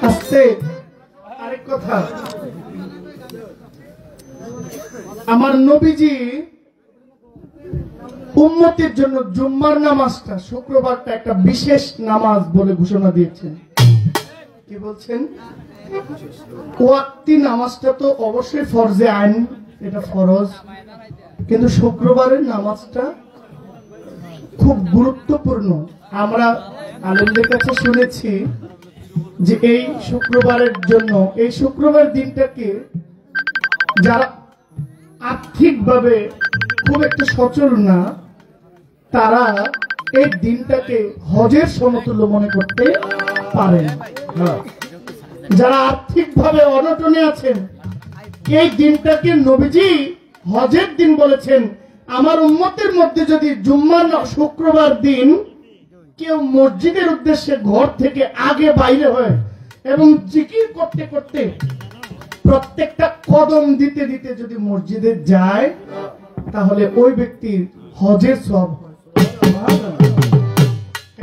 আস্তে আরেক কথা, আমার নবীজি উম্মতের জন্য জুম্মার নামাজটা শুক্রবারটা একটা বিশেষ নামাজ বলে ঘোষণা দিয়েছেন। কি বলছেন? ওয়াক্তি নামাজটা তো অবশ্যই ফরজে আইন, এটা ফরজ, কিন্তু শুক্রবারের নামাজটা খুব গুরুত্বপূর্ণ। আমরা আলেমদের কাছে শুনেছি যে এই শুক্রবারের জন্য, এই শুক্রবার দিনটাকে যারা আর্থিকভাবে খুব একটা সচল না, তারা এই দিনটাকে হজের সমতুল্য মনে করতে পারেন। যারা আর্থিকভাবে অনটনে আছেন, এই দিনটাকে নবীজি হজের দিন বলেছেন। আমার উম্মতের মধ্যে যদি জুম্মার শুক্রবার দিন কেউ মসজিদের উদ্দেশ্যে ঘর থেকে আগে বাইরে হয় এবং জিকির করতে করতে প্রত্যেকটা কদম দিতে দিতে যদি মসজিদে যায়, তাহলে ওই ব্যক্তির হজের সওয়াব হয়,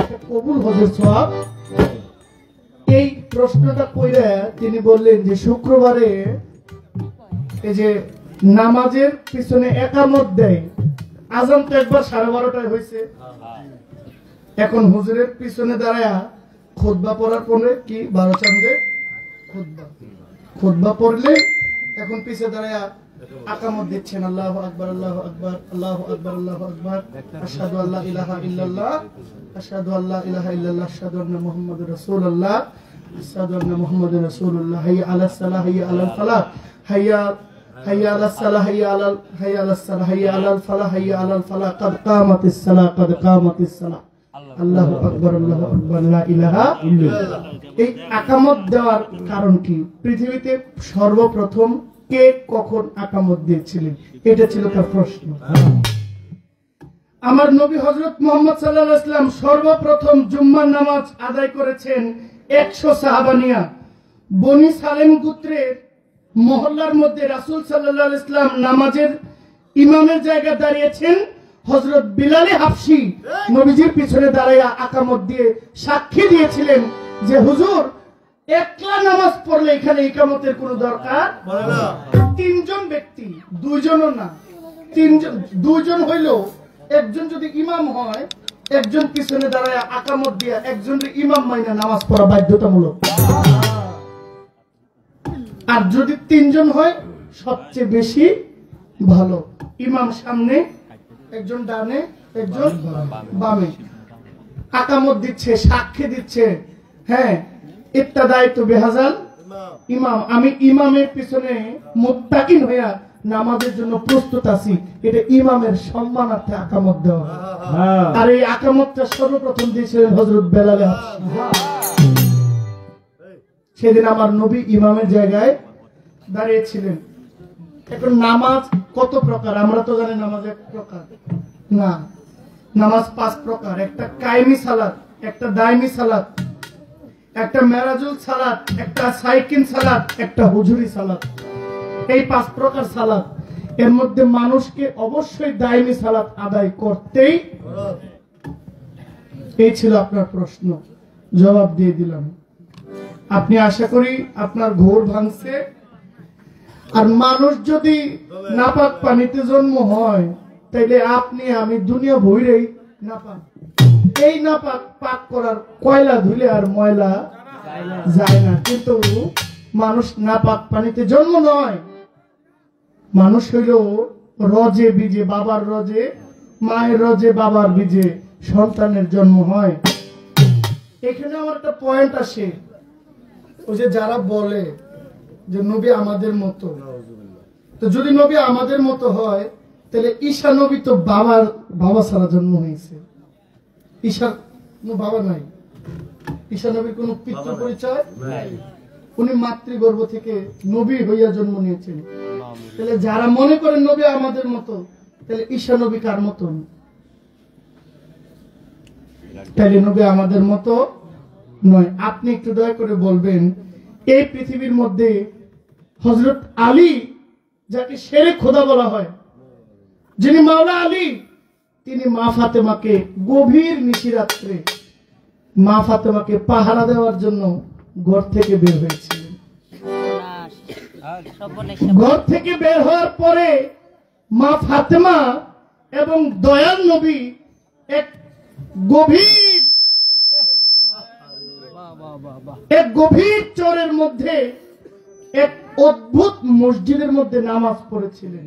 একটা কবুল হজের সওয়াব। এই প্রশ্নটা কইরা তিনি বললেন যে শুক্রবারে এই যে নামাজের পিছনে একামত দেয়, আজান তো একবার 12:30টায় হয়েছে, এখন হুজুরের পিছনে দাঁড়ায়া খুতবা পড়ার পরে কি 12 চান্দে খুতবা পড়লে এখন পিছে দাঁড়ায়া আকামত দিচ্ছেন, আল্লাহু আকবার আল্লাহু আকবার আল্লাহু আকবার আল্লাহু আকবার, আশহাদু আল্লা ইলাহা ইল্লাল্লাহ আশহাদু আল্লা ইলাহা ইল্লাল্লাহ আশহাদু আন্না মুহাম্মাদুর রাসূলুল্লাহ আশহাদু আন্না মুহাম্মাদুর রাসূলুল্লাহ, হাইয়া আলাস সালাহ হাইয়া আলাল ফালাহ হাইয়া আলাস সালাহ হাইয়া আলাস সালাহ হাইয়া আলাল ফালাহ হাইয়া আলাল ফালাহ, কাদ কামাতিস সালাহ কাদ কামাতিস সালাহ, আল্লাহু আকবার আল্লাহু আকবার লা ইলাহা ইল্লাল্লাহ। এই আকামত দেওয়ার কারণ কি? পৃথিবীতে সর্বপ্রথম কে কখন আকামত দিয়েছিলেন, এটা ছিল তার প্রশ্ন। আমার নবী হযরত মুহাম্মদ সাল্লাল্লাহু আলাইহি ওয়াসাল্লাম সর্বপ্রথম জুম্মার নামাজ আদায় করেছেন 100 সাহাবা নিয়া। বনি সালেম গোত্রের মহল্লার মধ্যে রাসূল সাল্লাল্লাহু আলাইহি ওয়াসাল্লাম নামাজের ইমামের জায়গায় দাঁড়িয়েছেন। হযরত বিলাল হাবশী নবীজির পিছনে দাঁড়াইয়া আকামত দিয়ে সাক্ষী দিয়েছিলেন যে হুজুর একলা নামাজ পড়লে এখানে ইকামতের কোনো দরকার পড়ে না। তিনজন ব্যক্তি, দুইজনও না, তিনজন, দুইজন হইলেও একজন যদি ইমাম হয়, একজন পিছনে দাঁড়ায় আকামত দিয়ে একজনের ইমাম মাইনা নামাজ পড়া বাধ্যতামূলক। আর যদি তিনজন হয় সবচেয়ে বেশি ভালো। ইমাম সামনে, একজন ডানে, একজন বামে, আকামত দিচ্ছে, সাক্ষী দিচ্ছে। হ্যাঁ, ইত্তাদাইতু বিহাজাল ইমাম, আমি ইমামের পিছনে মুত্তাকিন হইয়া নামাজের জন্য প্রস্তুত আছি, এটা ইমামের সম্মানার্থে আকামত দেওয়া। আর এই আকামতটা সর্বপ্রথম দিয়েছিলেন হযরত বেলাল। সেদিন আমার নবী ইমামের জায়গায় দাঁড়িয়েছিলেন। এখন নামাজ কত প্রকার আমরা তো জানি, নামাজ এক প্রকার না, নামাজ 5 প্রকার। একটা কায়েমি সালাত, একটা দায়মি সালাত, একটা মেরাজুল সালাত, একটা সাইকিন সালাত, একটা হুজুরি সালাত। এই 5 প্রকার সালাত। এর মধ্যে মানুষকে অবশ্যই দায়মি সালাত আদায় করতেই। এই ছিল আপনার প্রশ্ন, জবাব দিয়ে দিলাম। আপনি আশা করি আপনার ঘোর ভাঙছে। আর মানুষ যদি নাপাক পানিতে জন্ম হয়, তাইলে আপনি আমি দুনিয়া ভইরেই নাপাক। এই নাপাক পাক করার কয়লা ধুলে আর ময়লা যায় না, কিন্তু মানুষ নাপাক পানিতে জন্ম নয়। মানুষ হইল রজে বীজে, বাবার রজে, মায়ের রজে, বাবার বীজে সন্তানের জন্ম হয়। এখানে আমার একটা পয়েন্ট আসে, ওই যে যারা বলে যে নবী আমাদের মতো, তো যদি নবী আমাদের মতো হয় তাহলে ঈসা নবী তো বাবা ছাড়া জন্ম হয়েছে। ঈশার কোনো বাবা নাই, ঈসা নবীর কোন পিতৃ পরিচয় নাই, উনি মাতৃগর্ভ থেকে নবী হইয়া জন্ম নিয়েছেন। তাহলে যারা মনে করেন নবী আমাদের মতো, তাহলে ঈসা নবী কার মতন? তাহলে নবী আমাদের মতো নয়। আপনি একটু দয়া করে বলবেন, এই পৃথিবীর মধ্যে হযরত আলী, যাকে শেরে খোদা বলা হয়, যিনি মাওলা আলী, তিনি মা ফাতেমাকে গভীর নিশিরাত্রে মা ফাতেমাকে পাহারা দেওয়ার জন্য ঘর থেকে বের হয়েছিলেন। ঘর থেকে বের হওয়ার পরে মা ফাতেমা এবং দয়াল নবী এক গভীর চরের মধ্যে এক অদ্ভুত মসজিদের মধ্যে নামাজ পড়েছিলেন।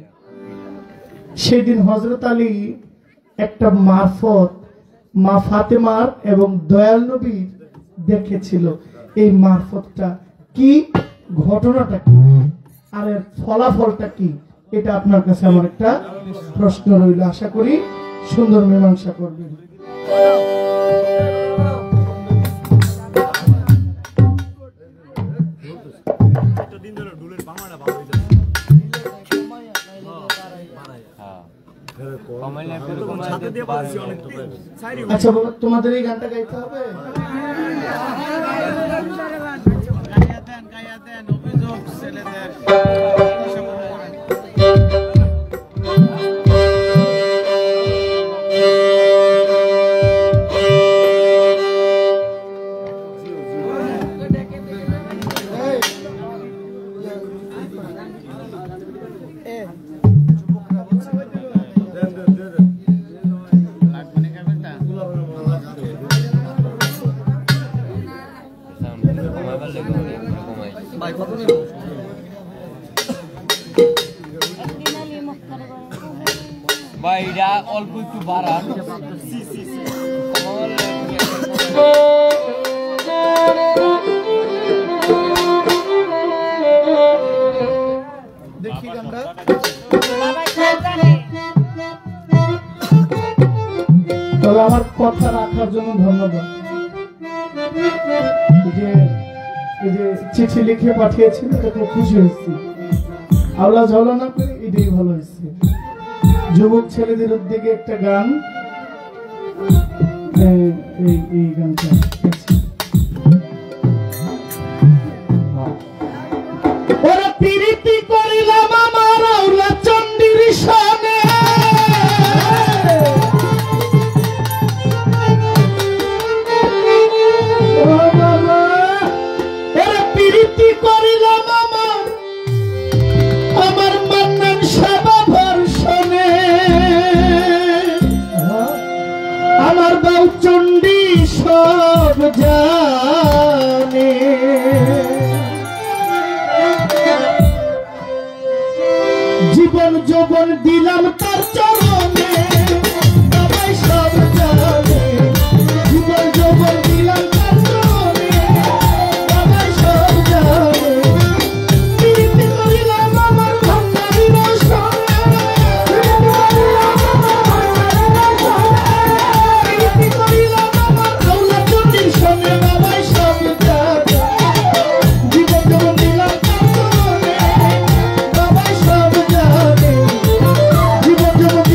সেদিন হযরত আলী একটা মারফত মা ফাতেমার এবং দয়াল নবীর দেখেছিল। এই মারফতটা কি, ঘটনাটা কি, আর এর ফলাফলটা কি, এটা আপনার কাছে আমার একটা প্রশ্ন রইল। আশা করি সুন্দর মীমাংসা করবেন। আচ্ছা বাবা, তোমাদের এই গানটা গাইতে হবে? ভাইরা অল্প একটু বাড়া দেখি গানটা। তবে আমার কথা রাখার জন্য ধন্যবাদ। এই যে চিঠি লিখে পাঠিয়েছিল, এটাতে খুশি হয়েছি। আল্লাহ ঝালা না করে এটাই ভালো হয়েছে। যুবক ছেলেদের উদ্যোগে একটা গান, এই গানটা ওরা প্রীতি করিলাম আমার আউলা চণ্ডীর সনে, ওরা প্রীতি করিলাম আমার মান্নান সেবা ভর্ষণে, আমার বাউ চণ্ডী সব জানে। জীবন যৌবন দিলাম তার চরণে, সবাই সব জানে। জীবন যৌবন দিলাম তার চরণে, সবাই সব জানে। প্রীতি করিলাম আমার ভান্ডারির সনে, প্রীতি করিলাম আমার আউলা চণ্ডীর সনে, সবাই সব জানে। জীবন যৌবন দিলাম তার চরণে, সবাই সব জানে। জীবন যৌবন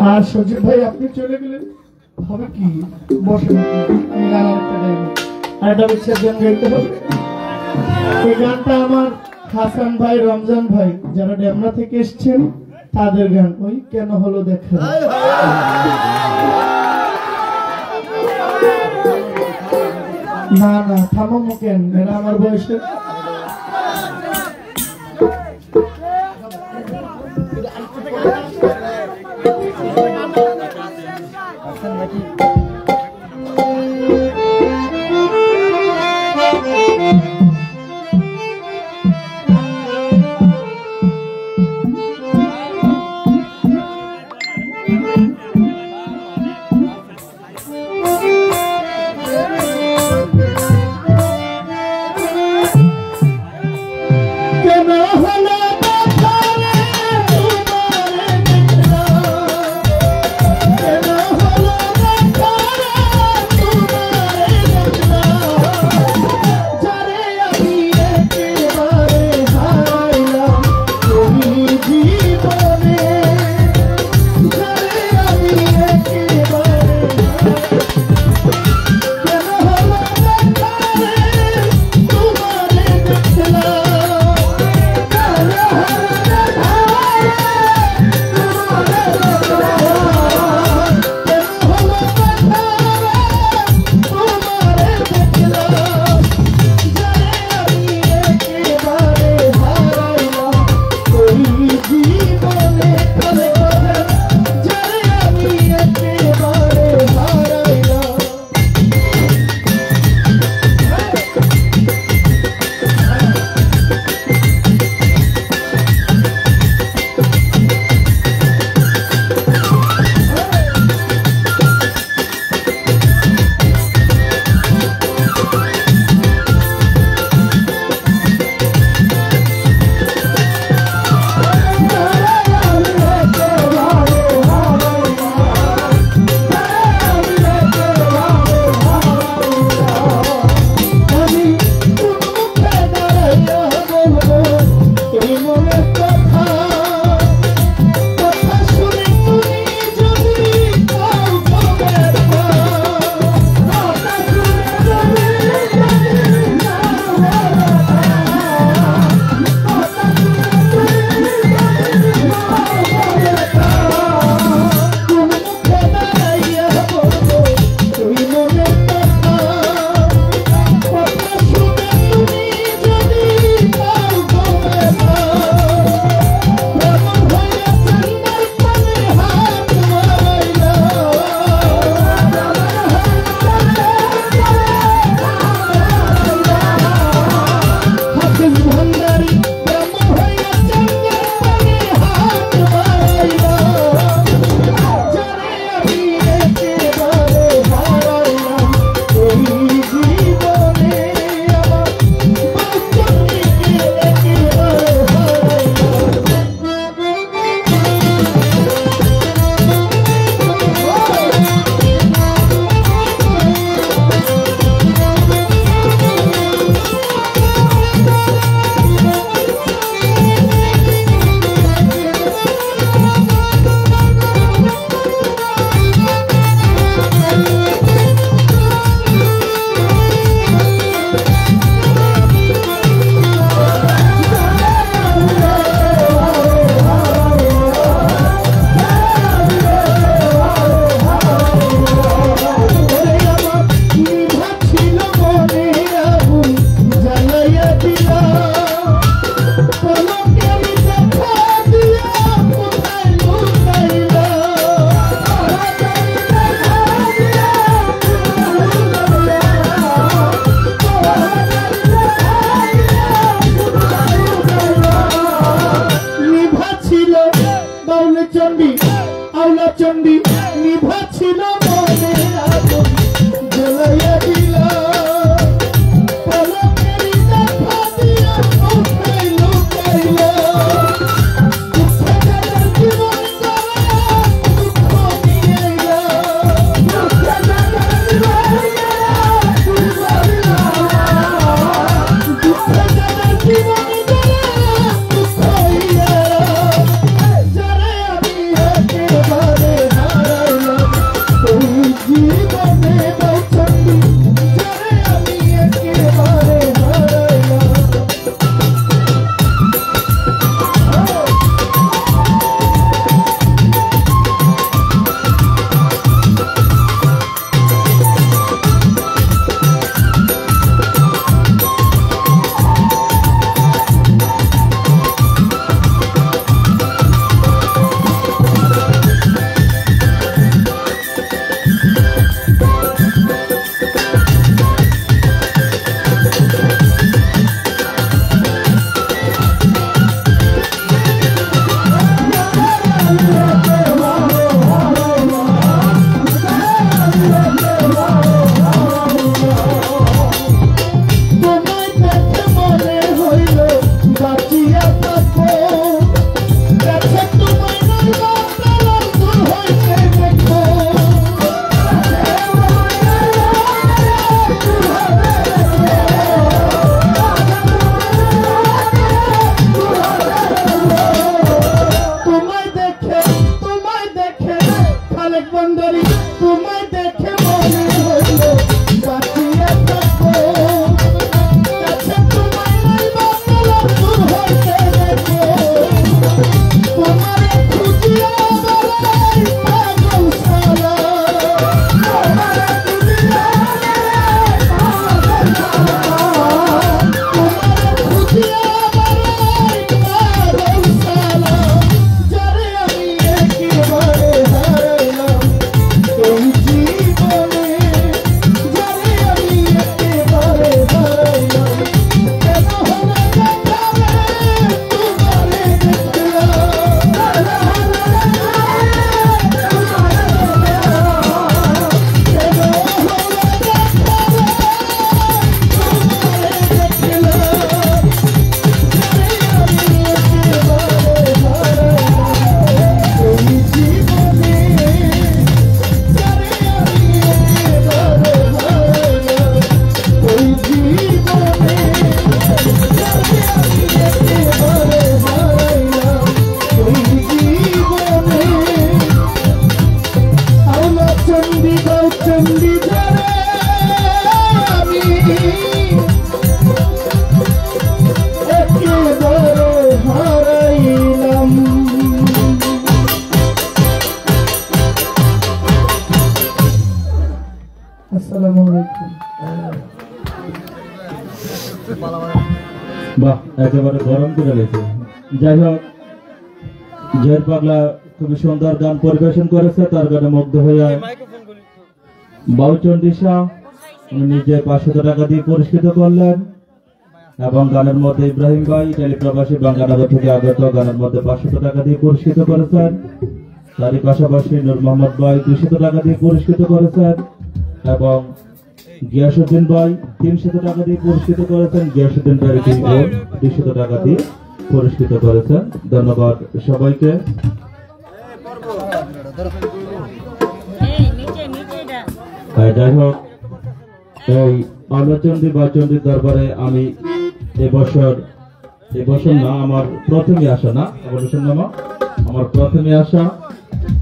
আর সজীব ভাই আপনি চলে গেলেন হবে কি বসেন আমি গান একটা গাইব আর একটা বিচ্ছেদ গান গাইতে হবে এই গানটা আমার হাসান ভাই রমজান ভাই যারা ডেমরা থেকে এসেছেন তাদের গান ওই কেন হলো দেখা না না থামো কেন এরা আমার বয়সে আসসালামু আলাইকুম। বাহ, একেবারে গরম করে লেগেছে। যাই হোক, জয়ের পাগলা খুবই সুন্দর গান পরিবেশন করেছে, তার গানে মুগ্ধ হয়ে বাউচন্ডী শাহ উনি নিজে 500 টাকা দিয়ে পুরস্কৃত করলেন এবং গানের মধ্যে ইব্রাহিম ভাই টেলিপ্রবাসী বাংলানগর থেকে আগত গানের মধ্যে 500 টাকা দিয়ে পুরস্কৃত করেছেন। তারই পাশাপাশি নূর মোহাম্মদ ভাই 200 টাকা দিয়ে পুরস্কৃত করেছেন এবং গিয়াসউদ্দিন ভাই 300 টাকা দিয়ে পুরস্কৃত করেছেন। গিয়াসউদ্দিন ভাই 200 টাকা দিয়ে পুরস্কৃত করেছেন। ধন্যবাদ সবাইকে। যাই হোক, এই আলোচন্ডী বাচন্ডীর দরবারে আমি এবছর না, আমার প্রথমে আসা না, আমার প্রথমে আসা।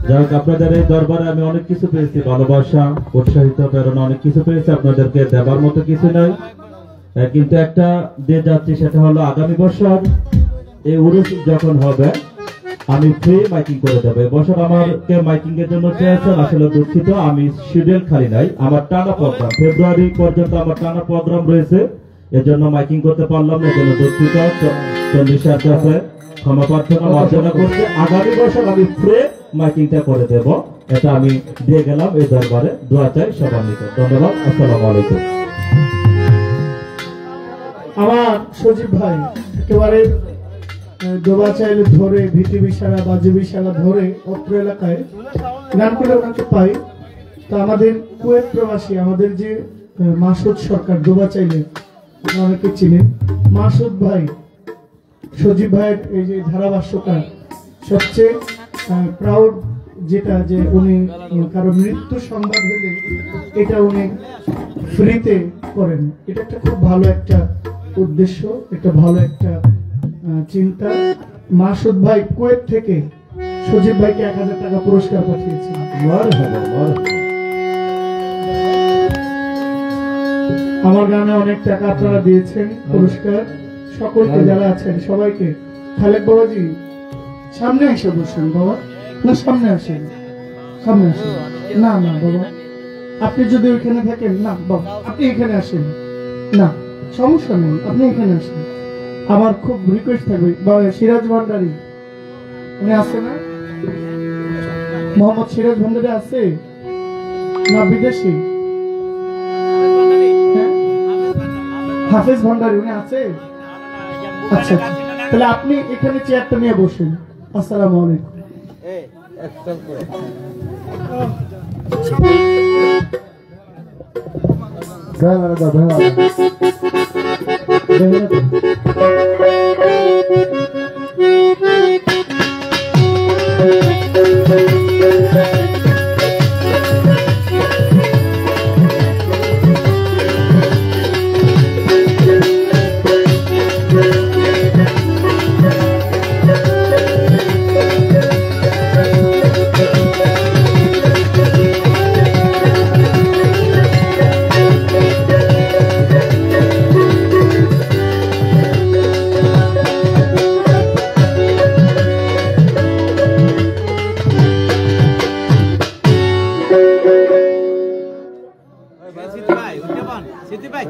যাই হোক, আপনাদের এই দরবারে আমি অনেক কিছু পেয়েছি, ভালোবাসা, উৎসাহিত, প্রেরণা, অনেক কিছু পেয়েছি। আপনাদেরকে দেবার মতো কিছু নাই, কিন্তু একটা দিয়ে যাচ্ছি, সেটা হলো আগামী বছর এই উরুস যখন হবে আমি ফ্রি মাইকিং করে দেবো। এবছর আমাকে মাইকিং এর জন্য চেয়েছেন, আসলে দুঃখিত, আমি শিডিউল খালি নাই, আমার টানা প্রোগ্রাম ফেব্রুয়ারি পর্যন্ত আমার টানা প্রোগ্রাম রয়েছে, এজন্য মাইকিং করতে পারলাম না, এজন্য দুঃখিত। চল্লিশের কাছে ক্ষমা প্রার্থনা মার্জনা করতে আগামী বছর আমি ফ্রি মাইকিংটা করে দেব, এটা আমি দিয়ে গেলাম এই দরবারে। দোয়া চাই সবার নিকট। ধন্যবাদ। আসসালামু আলাইকুম। আমার সজীব ভাই একেবারে ডোবা চাইলে ধরে ভিটি বিশালা বাজে বিশালা ধরে অত্র এলাকায় গান করে ওনাকে পাই। তো আমাদের কুয়েত প্রবাসী আমাদের যে মাসুদ সরকার ডোবা চাইলে অনেকে চিনেন, মাসুদ ভাই সজীব ভাইয়ের এই যে ধারাভাষ্যকার, সবচেয়ে প্রাউড যেটা যে উনি কারো মৃত্যু সংবাদ হলে এটা উনি ফ্রিতে করেন। এটা একটা খুব ভালো একটা উদ্দেশ্য, একটা ভালো একটা চিন্তা। মাসুদ ভাই কুয়েত থেকে সজীব ভাইকে 1000 টাকা পুরস্কার পাঠিয়েছেন। আমার গানে অনেক টাকা আপনারা দিয়েছেন পুরস্কার, সকলকে যারা আছেন সবাইকে। খালেক বাবাজি সামনে এসে বসেন বাবা, না সামনে আসেন, সামনে আসেন। না না বাবা, আপনি যদি ওইখানে থাকেন, না বাবা আপনি এখানে আসেন, না সমস্যা নেই, আপনি এখানে আসেন। আমার খুব রিকোয়েস্ট থাকবে বাবা, সিরাজ ভান্ডারী উনি আছে না, মোহাম্মদ সিরাজ ভান্ডারী আছে না বিদেশি? হাফেজ ভান্ডারী উনি আছে? আচ্ছা, তাহলে আপনি এখানে চেয়ারটা নিয়ে বসেন। আসসালামু আলাইকুম। গায়ে মারা দাও ভাই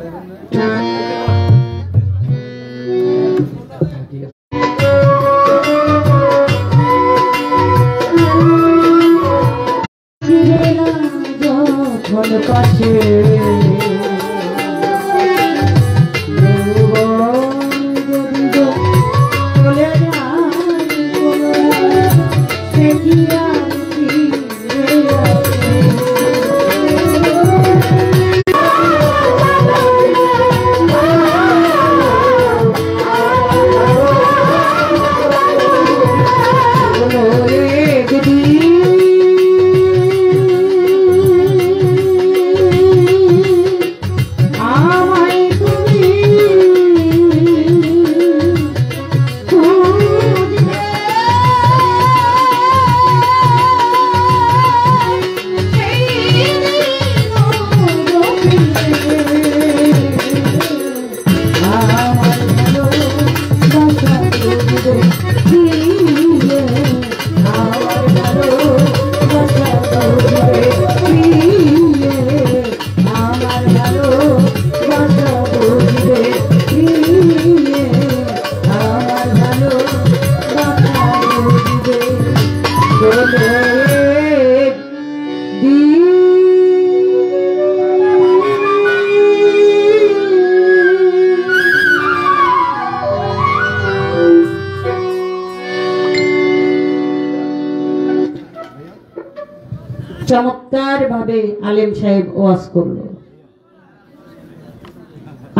চমৎকার ভাবে আলেম সাহেব ওয়াজ করলো,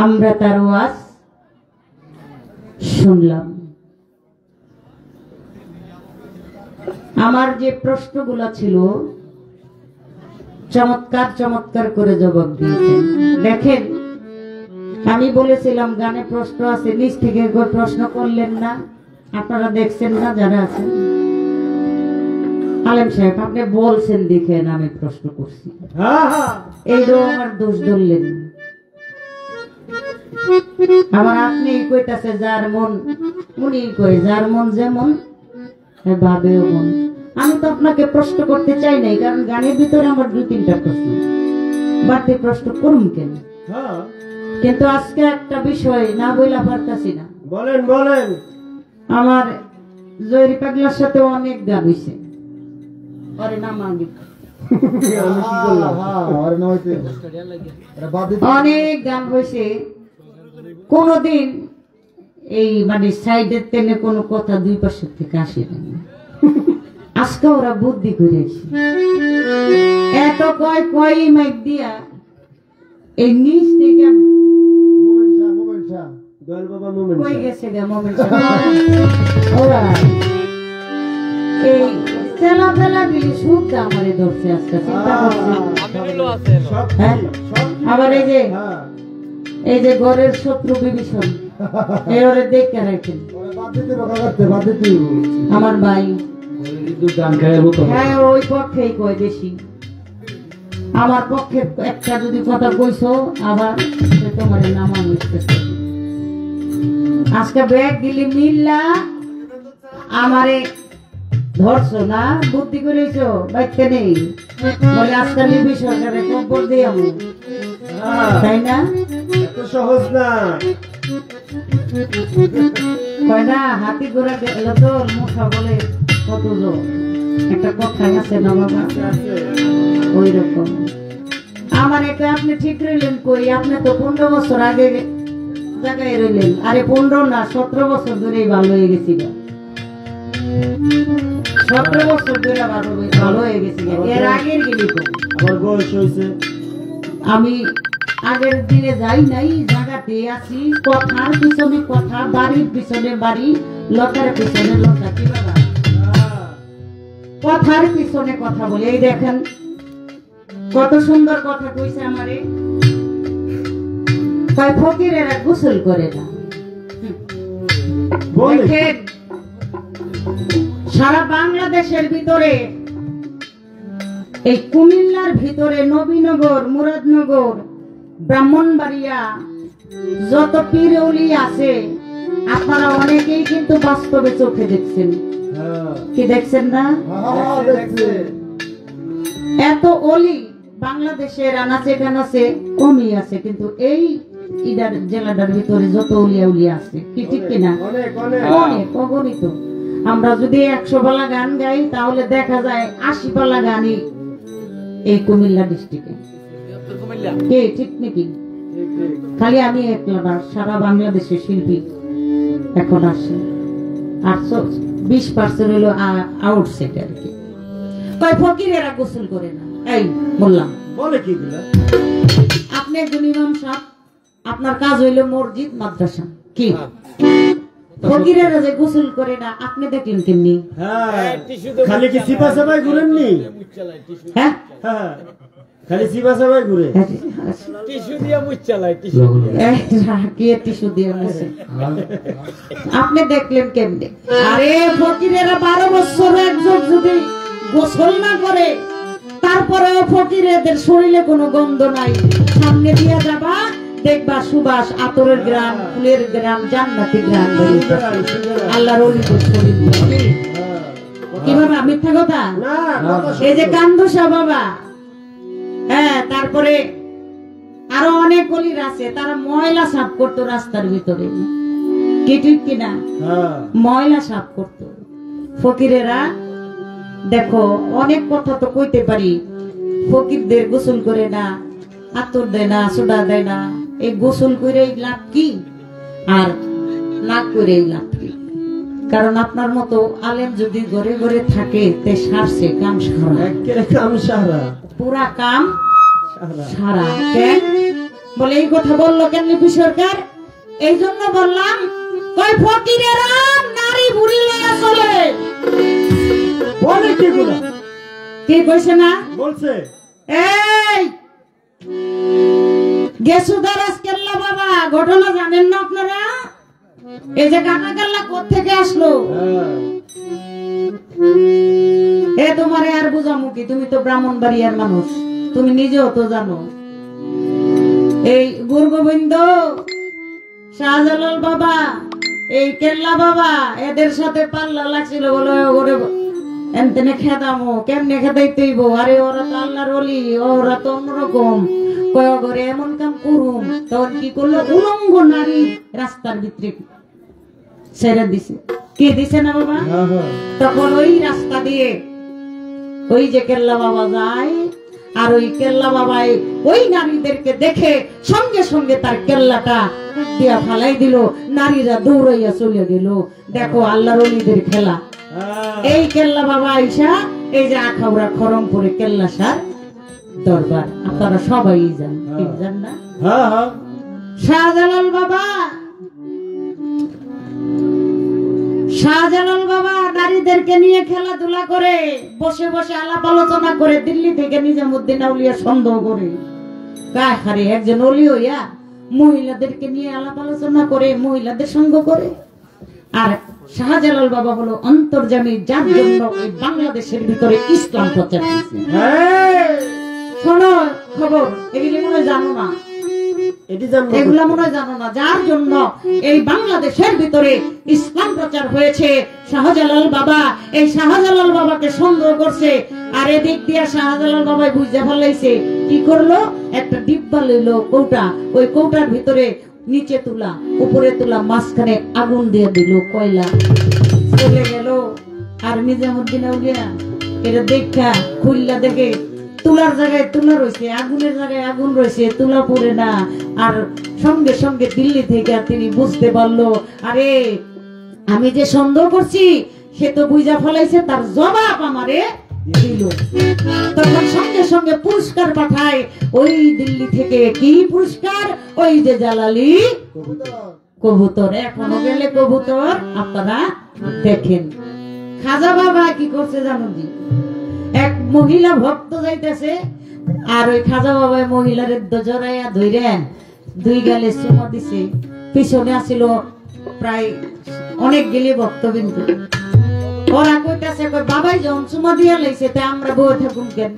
আমরা তার ওয়াজ শুনলাম। আমার যে প্রশ্নগুলো ছিল চমৎকার চমৎকার করে জবাব দিয়েছেন। দেখেন, আমি বলেছিলাম গানে প্রশ্ন আছে, নিচ থেকে প্রশ্ন করলেন না, আপনারা দেখছেন না যারা আছেন। আলেম সাহেব আপনি বলছেন দেখেন আমি প্রশ্ন করছি, এই যে আমার দোষ ধরলেন। আমার আপনি কইতাছে যার মন উনি কই, যার মন যেমন ভাবেও মন। আমি তো আপনাকে প্রশ্ন করতে চাই নাই, কারণ গানের ভিতরে আমার 2-3টা প্রশ্ন, বাড়তি প্রশ্ন করুন কেন। কিন্তু আজকে একটা বিষয় না বইলা পারতাছি না। বলেন বলেন। আমার জয়রি পাগলার সাথে অনেক গান হইছে, অনেক গান হয়েছে, কোনদিন এই মানে সাইডের টেনে কোনো কথা দুই পাশের থেকে আসে না। আজকে ওরা বুদ্ধি করেছে, এত কয় কয় মাইক দিয়া এই নিচ থেকে কই গেছে গে মোমেন্ট ওরা এই তেলা তেলা গিলি সুখটা আমারে ধরছে আজকে, চিন্তা করছি। হ্যাঁ, আবার এই যে ঘরের শত্রু বিভীষণ এরে দেখে রাখেন আমার ভাই। হ্যাঁ, ওই পক্ষেই কয় বেশি, আমার পক্ষে একটা যদি কথা কইছো আবার তোমার নামা মিশতেছে। আজকে ব্যাগ গিলি মিললা আমারে ধরছো না, বুদ্ধি করেছো বাইতে নেই বলে আজকে লিবি সরকারে খবর দিয়ে আমি, তাই না? এত সহজ না, কয় না হাতি ঘোড়া গেল তো মুখা বলে কত জোর, একটা কথাই আছে না বাবা, ওই রকম। আমার একটা আপনি ঠিক রইলেন কই, আপনি তো 15 বছর আগে জায়গায় রইলেন, আরে 15 না 17 বছর ধরেই ভালো হয়ে গেছিল। 17 বছর ধরে আমার ভালো হয়ে গেছে। এর আগের গেলি তো আমার বয়স হয়েছে। আমি আগের দিনে যাই নাই, জায়গাতে আছি, কথার পিছনে কথা, বাড়ির পিছনে বাড়ি, লতার পিছনে লতা। কি বাবা, কথার পিছনে কথা বলে। এই দেখেন কত সুন্দর কথা কইছে আমারে। কয় ফকিরেরা গোসল করে না। দেখেন সারা বাংলাদেশের ভিতরে, এই কুমিল্লার ভিতরে নবীনগর, মুরাদনগর, ব্রাহ্মণবাড়িয়া যত পীর ওলি আছে আপনারা অনেকেই কিন্তু বাস্তবে চোখে দেখছেন। কি দেখছেন না? এত ওলি বাংলাদেশের আনাচে কানাচে কমই আছে, কিন্তু এই ইডার জেলাটার ভিতরে যত উলিয়া উলিয়া আছে, কি ঠিক কিনা? অনেক অগণিত। আমরা যদি 100 পালা গান গাই তাহলে দেখা যায় 80 পালা গানই এই কুমিল্লা ডিস্ট্রিক্টে। কে ঠিক নাকি? খালি আমি একলা না, সারা বাংলাদেশের শিল্পী এখন আসে। 20% হলো আউটসাইড আর কি। কয় ফকিরেরা গোসল করে না। এই বললাম বলে কি গুলা? আপনি একজন ইমাম সাহেব, আপনার কাজ হইলো মসজিদ মাদ্রাসা, কি ফকিরেরা যে গোসল করে না আপনি দেখলেন কেমনি? হ্যাঁ, খালি কি সিপা সাবাই ঘুরেননি? হ্যাঁ হ্যাঁ, খালি সিপা সাবাই ঘুরে। টিস্যু দিয়ে মুছ চালায়, টিস্যু টিস্যু দিয়ে মুছে। আপনি দেখলেন কেমনি? আরে ফকিরেরা 12 বছর একজন যদি গোসল না করে তারপরেও ফকিরেদের শরীরে কোনো গন্ধ নাই। সামনে দিয়ে যাবা দেখবা সুবাস, আতরের গ্রাম, ফুলের গ্রাম, জান্নাতি গ্রাম। আল্লাহর ওলিদের শরীর। কিভাবে মিথ্যা কথা? এই যে কান্দুসা বাবা, হ্যাঁ, তারপরে আরো অনেক অলির আছে, তারা ময়লা সাফ করতো রাস্তার ভিতরে। কি ঠিক কিনা? ময়লা সাফ করতো। ফকিরেরা দেখো, অনেক কথা তো কইতে পারি। ফকিরদের গোসল করে না, আতর দেয় না, সোডা দেয় না। এই গোসল করে লাভ কি আর না করে লাভ কি? কারণ আপনার মতো আলেম যদি ঘরে ঘরে থাকে তে সারছে কাম সারা, কাম সারা, পুরা কাম সারা। কেন বলে এই কথা বললো কেন লিপি সরকার? এই জন্য বললাম, কয় ফকিরেরা নারী বুড়ি লইয়া চলে। বলে কি গুলা? কি কইছে না? বলছে এই গেসুদারাস কেল্লা বাবা, ঘটনা জানেন না আপনারা? এই যে কাকা কেল্লা কোত্থেকে আসলো? এ তোমারে আর বুঝামু কি? তুমি তো ব্রাহ্মণবাড়িয়ার মানুষ, তুমি নিজেও তো জানো। এই গুরগোবিন্দ, শাহজালাল বাবা, এই কেল্লা বাবা, এদের সাথে পাল্লা লাগছিল বলে ওরে এনতেনে খেদামো। কেমনে খেদাইতেইব? আরে ওরা তো আল্লাহর ওলি, ওরা তো অন্যরকম। কয় ঘরে এমন কাম করুম। তখন কি করলো? উলঙ্গ নারী রাস্তার ভিতরে ছেড়ে দিছে। কে দিছে না বাবা? তখন ওই রাস্তা দিয়ে ওই যে কেল্লা বাবা যায়, আর ওই কেল্লা বাবাই ওই নারীদেরকে দেখে সঙ্গে সঙ্গে তার কেল্লাটা দিয়া ফালাই দিল। নারীরা দৌড়াইয়া চলে গেল। দেখো আল্লাহর ওলিদের খেলা। এই কেল্লা বাবা আইসা এই যে আখাউড়া খরমপুরে কেল্লা সার দরবার, আপনারা সবাই জান না? শাহজালাল বাবা, শাহজালাল বাবা নারীদেরকে নিয়ে খেলাধুলা করে, বসে বসে আলাপ আলোচনা করে, দিল্লি থেকে নিজামুদ্দিন আউলিয়া সন্দেহ করে। কাহারে একজন ওলি হইয়া মহিলাদেরকে নিয়ে আলাপ আলোচনা করে, মহিলাদের সঙ্গ করে। আর শাহজালাল বাবা হলো অন্তর্যামী, যার জন্য এই বাংলাদেশের ভিতরে ইসলাম প্রচার হয়েছে। শোনো খবর, এগুলি মনে জানো না, এগুলা মনে জানো না। যার জন্য এই বাংলাদেশের ভিতরে ইসলাম প্রচার হয়েছে শাহজালাল বাবা। এই শাহজালাল বাবাকে সন্দেহ করছে, আর এদিক দিয়া শাহজালাল বাবা বুঝতে ফেলাইছে। কি করলো? একটা ডিব্বা লইলো, কৌটা, ওই কৌটার ভিতরে নিচে তুলা, উপরে তুলা, মাঝখানে আগুন দিয়ে দিল, কয়লা চলে গেল। আর নিজামুদ্দিন আউলিয়া এটা দেখা খুললা দেখে তুলার জায়গায় তুলা রয়েছে, আগুনের জায়গায় আগুন রয়েছে, তুলা পড়ে না। আর সঙ্গে সঙ্গে দিল্লি থেকে তিনি বুঝতে পারলো, আরে আমি যে সন্দেহ করছি সে তো বুঝা ফলাইছে, তার জবাব আমারে দিল। তখন সঙ্গে সঙ্গে পুরস্কার পাঠায় ওই দিল্লি থেকে। কি পুরস্কার? ওই যে জালালি কবুতর। এখনো গেলে কবুতর আপনারা দেখেন। খাজা বাবা কি করছে জানো জি? এক মহিলা ভক্ত যাইতেছে, আর ওই খাজা বাবা মহিলার জড়াইয়া ধইরেন দুই গালে চুমা দিছে। পিছনে আসিল প্রায় অনেক গেলে ভক্তবিন্দু। ওরা কইতাছে বাবাই যখন চুমা দিয়া লাইছে তা আমরা বয়ে থাকুন কেন?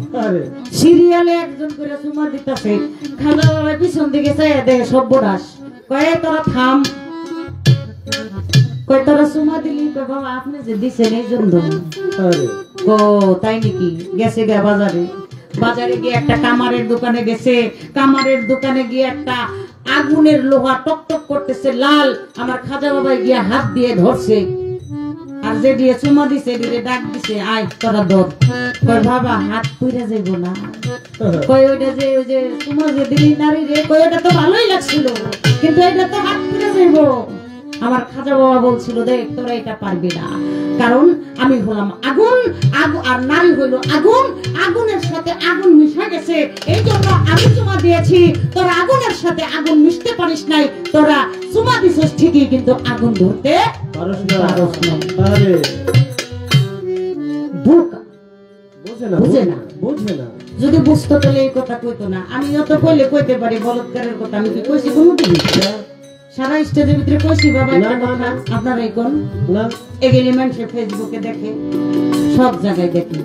সিরিয়ালে একজন করে চুমা দিতেছে। খাজা বাবা পিছন দিকে চাই দেখে সর্বনাশ। কয়ে তোরা থাম, কয় তোরা চুমা দিলি? কয় বাবা আপনি যে দিছেন এই জন্য। ও তাই নাকি? গেছে গে বাজারে। বাজারে গিয়ে একটা কামারের দোকানে গেছে। কামারের দোকানে গিয়ে একটা আগুনের লোহা টকটক করতেছে লাল। আমার খাজা বাবাই গিয়ে হাত দিয়ে ধরছে, আর যে দিয়ে চুমা দিছে দিয়ে ডাক দিছে, আয় তোরা ধর। কয় বাবা হাত পুড়ে যাইব না? কয় ওইটা যে ওই যে চুমা যে দিলি নারী রে, কয় ওটা তো ভালোই লাগছিল, কিন্তু এটা তো হাত পুড়ে যাইব। আমার খাজা বাবা বলছিল দেখ তোরা এটা পারবি না, কারণ আমি হলাম আগুন, আর নারী হইল আগুন, আগুনের সাথে আগুন মিশে গেছে, এই জন্য আমি চুমা দিয়েছি। তোরা আগুনের সাথে আগুন মিশতে পারিস নাই, তোরা চুমা দিছিস ঠিকই কিন্তু আগুন ধরতে পারিস না। বোকা বুঝে না, যদি বুঝতো তাহলে এই কথা কইতো না। আমি যত কইলে কইতে পারি বলৎকারের কথা, আমি কি কইছি কোনদিন? সারা স্টেজের ভিতরে কইছি বাবা আপনারা কোন এগুলি মানুষে ফেসবুকে দেখে, সব জায়গায় দেখি।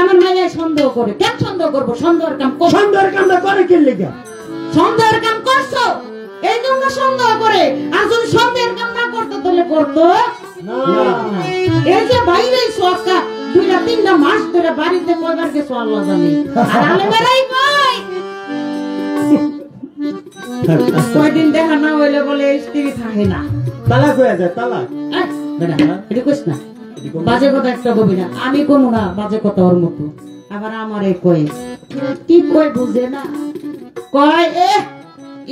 আমার মাইয়া সন্দেহ করে। কেন সন্দেহ করবো? সন্দেহের কাম করে কে লেগা? সন্দেহের কাম করছো এই জন্য সন্দেহ করে। আর যদি সন্দেহের কাম না করতো তাহলে করতো না। এই যে বাইরে সরকার 2-3 মাস ধরে বাড়িতে কয়বার গেছো আল্লাহ জানে, আর আলেমেরাই কয় কয়দিন দেখা না হইলে বলে স্ত্রী থাকে না, তালাক হয়ে যায়। তালাক এটা কইস না, বাজে কথা একটা কবি না। আমি কমু না বাজে কথা ওর মতো। আবার আমারে কয় কি কয় বুঝে না, কয়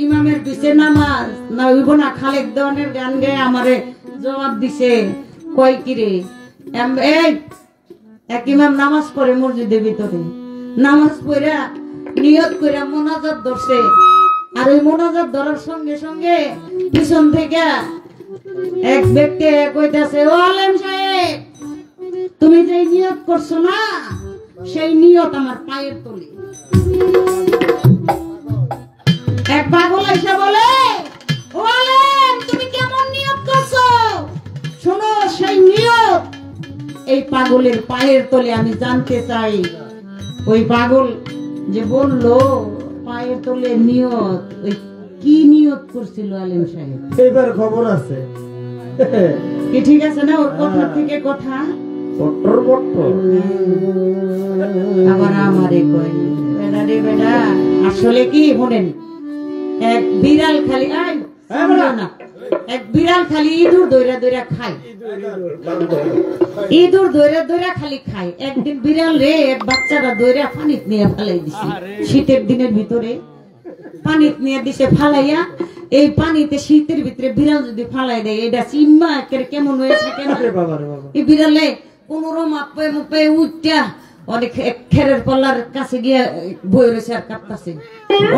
ইমামের পিছে নামাজ না হইব না, খালেক দেওয়ানের গান গায়ে আমারে জবাব দিছে। কয় কি রে এই এক ইমাম নামাজ পড়ে মসজিদের ভিতরে, নামাজ পড়া নিয়ত কইরা মোনাজাত ধরছে, আর ওই মোনাজাত ধরার সঙ্গে সঙ্গে পিছন থেকে এক ব্যক্তি কইতাছে, ও আলেম সাহেব তুমি যে নিয়ত করছো না সেই নিয়ত আমার পায়ের তলে। এক পাগল এসে বলে, ও আলেম তুমি কেমন নিয়ত করছো? শোনো সেই নিয়ত এই পাগলের পায়ের তলে আমি জানতে চাই। ওই পাগল যে বললো পায়ের তলে নিয়ত, ওই কি নিয়ত করছিল আলেম সাহেব? এবার খবর আছে কি ঠিক আছে না? ওর কথা থেকে কথা আবার আমারে কয় বেটা রে বেটা, আসলে কি শোনেন, এক বিড়াল খালি না, এক বিড়াল খালি ইঁদুর দইরা দইরা খায়, ইঁদুর দইরা দইরা খালি খায়। একদিন বিড়াল রে এক বাচ্চারা দইরা পানিত নিয়ে ফেলাই দিছে, শীতের দিনের ভিতরে পানিত নিয়ে দিছে ফালাইয়া। এই পানিতে শীতের ভিতরে বিড়াল যদি ফালাই দেয় এটা চিম্মা কেমন হয়ে থাকে না? এই বিড়ালে কোনোরকম মাপে মাপে উঠটা অনেক খেরের পাল্লার কাছে গিয়ে বই রয়েছে আর কাঁপতাছে।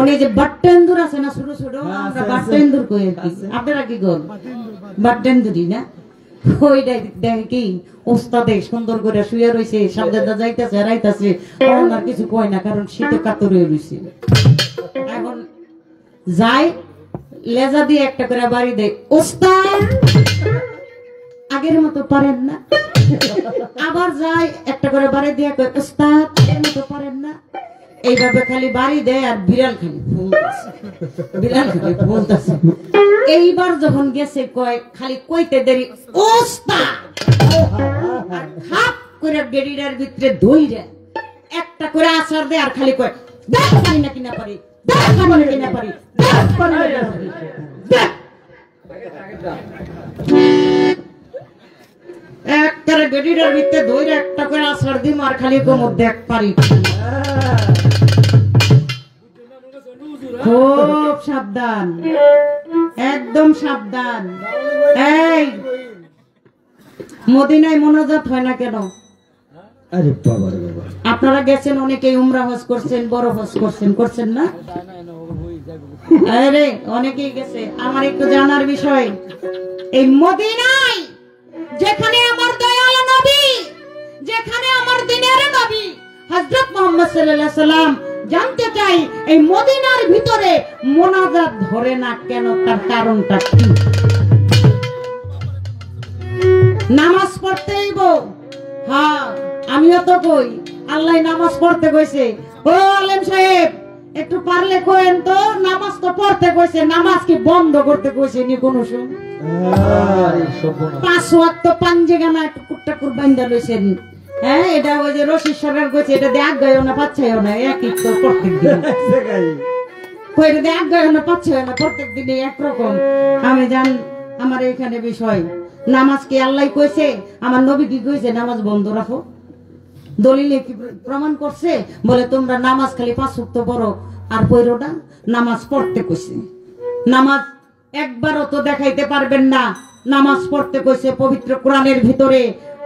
অনেক যে বাট্টেন্দুর আছে না ছোট ছোট, আমরা বাট্টেন্দুর কই আর কি, আপনারা কি করেন? বাট্টেন্দুরি না, ওইটা দেখে কি ওস্তাদে সুন্দর করে শুয়ে রয়েছে, সামনে যাইতেছে হারাইতেছে, আর কিছু কয় না কারণ শীতে কাতর হয়ে রয়েছে। এখন যাই লেজা দিয়ে একটা করে বাড়ি দেয়, ওস্তাদ আগের মতো পারেন না। আবার যাই একটা করে বাড়ি দিয়ে কয়, ওস্তাদ আগের মতো পারেন না। এইভাবে খালি বাড়ি দেয় আর বিড়াল খালি ফুলতেছে, বিড়াল খালি ফুলতেছে। এইবার যখন গেছে কয় খালি কইতে দেরি, ওস্তাদ হাত করে গেড়িটার ভিতরে ধইরে একটা করে আছাড় দেয় আর খালি কয়, দেখ পারি না কিনা পারি, দেখ পারি না কিনা পারি, দেখ পারি না কিনা পারি, দেখ। একটা গেড়িটার ভিতরে ধইরে একটা করে আছাড় দিম আর খালি কোমর দেখ পারি। খুব সাবধান, একদম সাবধান। এই মদিনায় মোনাজাত হয় না কেন? আরে বাবা রে বাবা, আপনারা গেছেন, অনেকেই উমরা হজ করছেন, বড় হজ করছেন, করছেন না? আরে অনেকেই গেছে। আমার একটু জানার বিষয়, এই মদিনায় যেখানে আমার দয়াল নবী, যেখানে আমার দিনের নবী হযরত মুহাম্মদ সাল্লাল্লাহু আলাইহি সাল্লাম, জানতে চাই এই মদিনার ভিতরে মোনাজাত ধরে না কেন? তার কারণটা কি? নামাজ পড়তেইব। হ্যাঁ, আমিও তো কই আল্লাহ নামাজ পড়তে কইছে। ও আলেম সাহেব, একটু পারলে কইেন তো, নামাজ তো পড়তে কইছে, নামাজ কি বন্ধ করতে কইছে নি কোন সময়? আরে সর্বনাশ। 5 ওয়াক্ত পাঞ্জেগানা একটু কুট্টাকুর বাইন্দা লইছেন। হ্যাঁ, এটা ওই যে রশিদ সরকার কইছে, এটা দেখ গায়ও না পাচ্ছায়ও না, একই তো প্রত্যেক দিন কই, এটা দেখ গায়ও না পাচ্ছায়ও না, প্রত্যেক দিনে একরকম। আমি জান আমার এখানে বিষয়, নামাজ কি আল্লাহ কইছে? আমার নবী কি কইছে নামাজ বন্ধ রাখো? দলিলে কি প্রমাণ করছে? বলে তোমরা নামাজ খালি 5 ওয়াক্ত পড়ো আর পড়ো না, নামাজ পড়তে কইছে। নামাজ একবারও তো দেখাইতে পারবেন না। নামাজ পড়তে কইছে পবিত্র কোরআনের ভিতরে।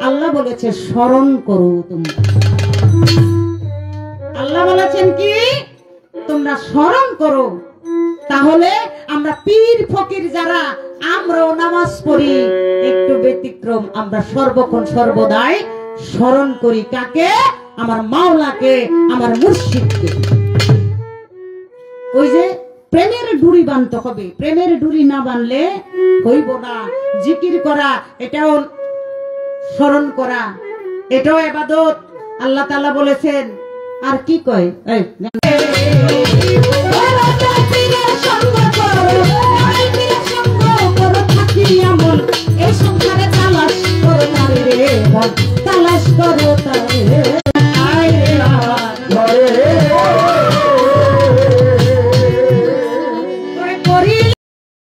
আল্লাহ বলেছে স্মরণ করো তোমরা। আল্লাহ বলেছেন কি? তোমরা স্মরণ করো। তাহলে আমরা পীর ফকির যারা, আমরাও নামাজ পড়ি, একটু ব্যতিক্রম। আমরা সর্বক্ষণ সর্বদাই স্মরণ করি কাকে? আমার মাওলাকে, আমার মুর্শিদকে। ওই যে প্রেমের ডুরি বানতে হবে, প্রেমের ডুরি না বানলে হইব না। জিকির করা এটাও স্মরণ করা, এটাও ইবাদত। আল্লাহ তাআলা বলেছেন, আর কি কয়, এই সংসারে তালাশ করো নারী রে।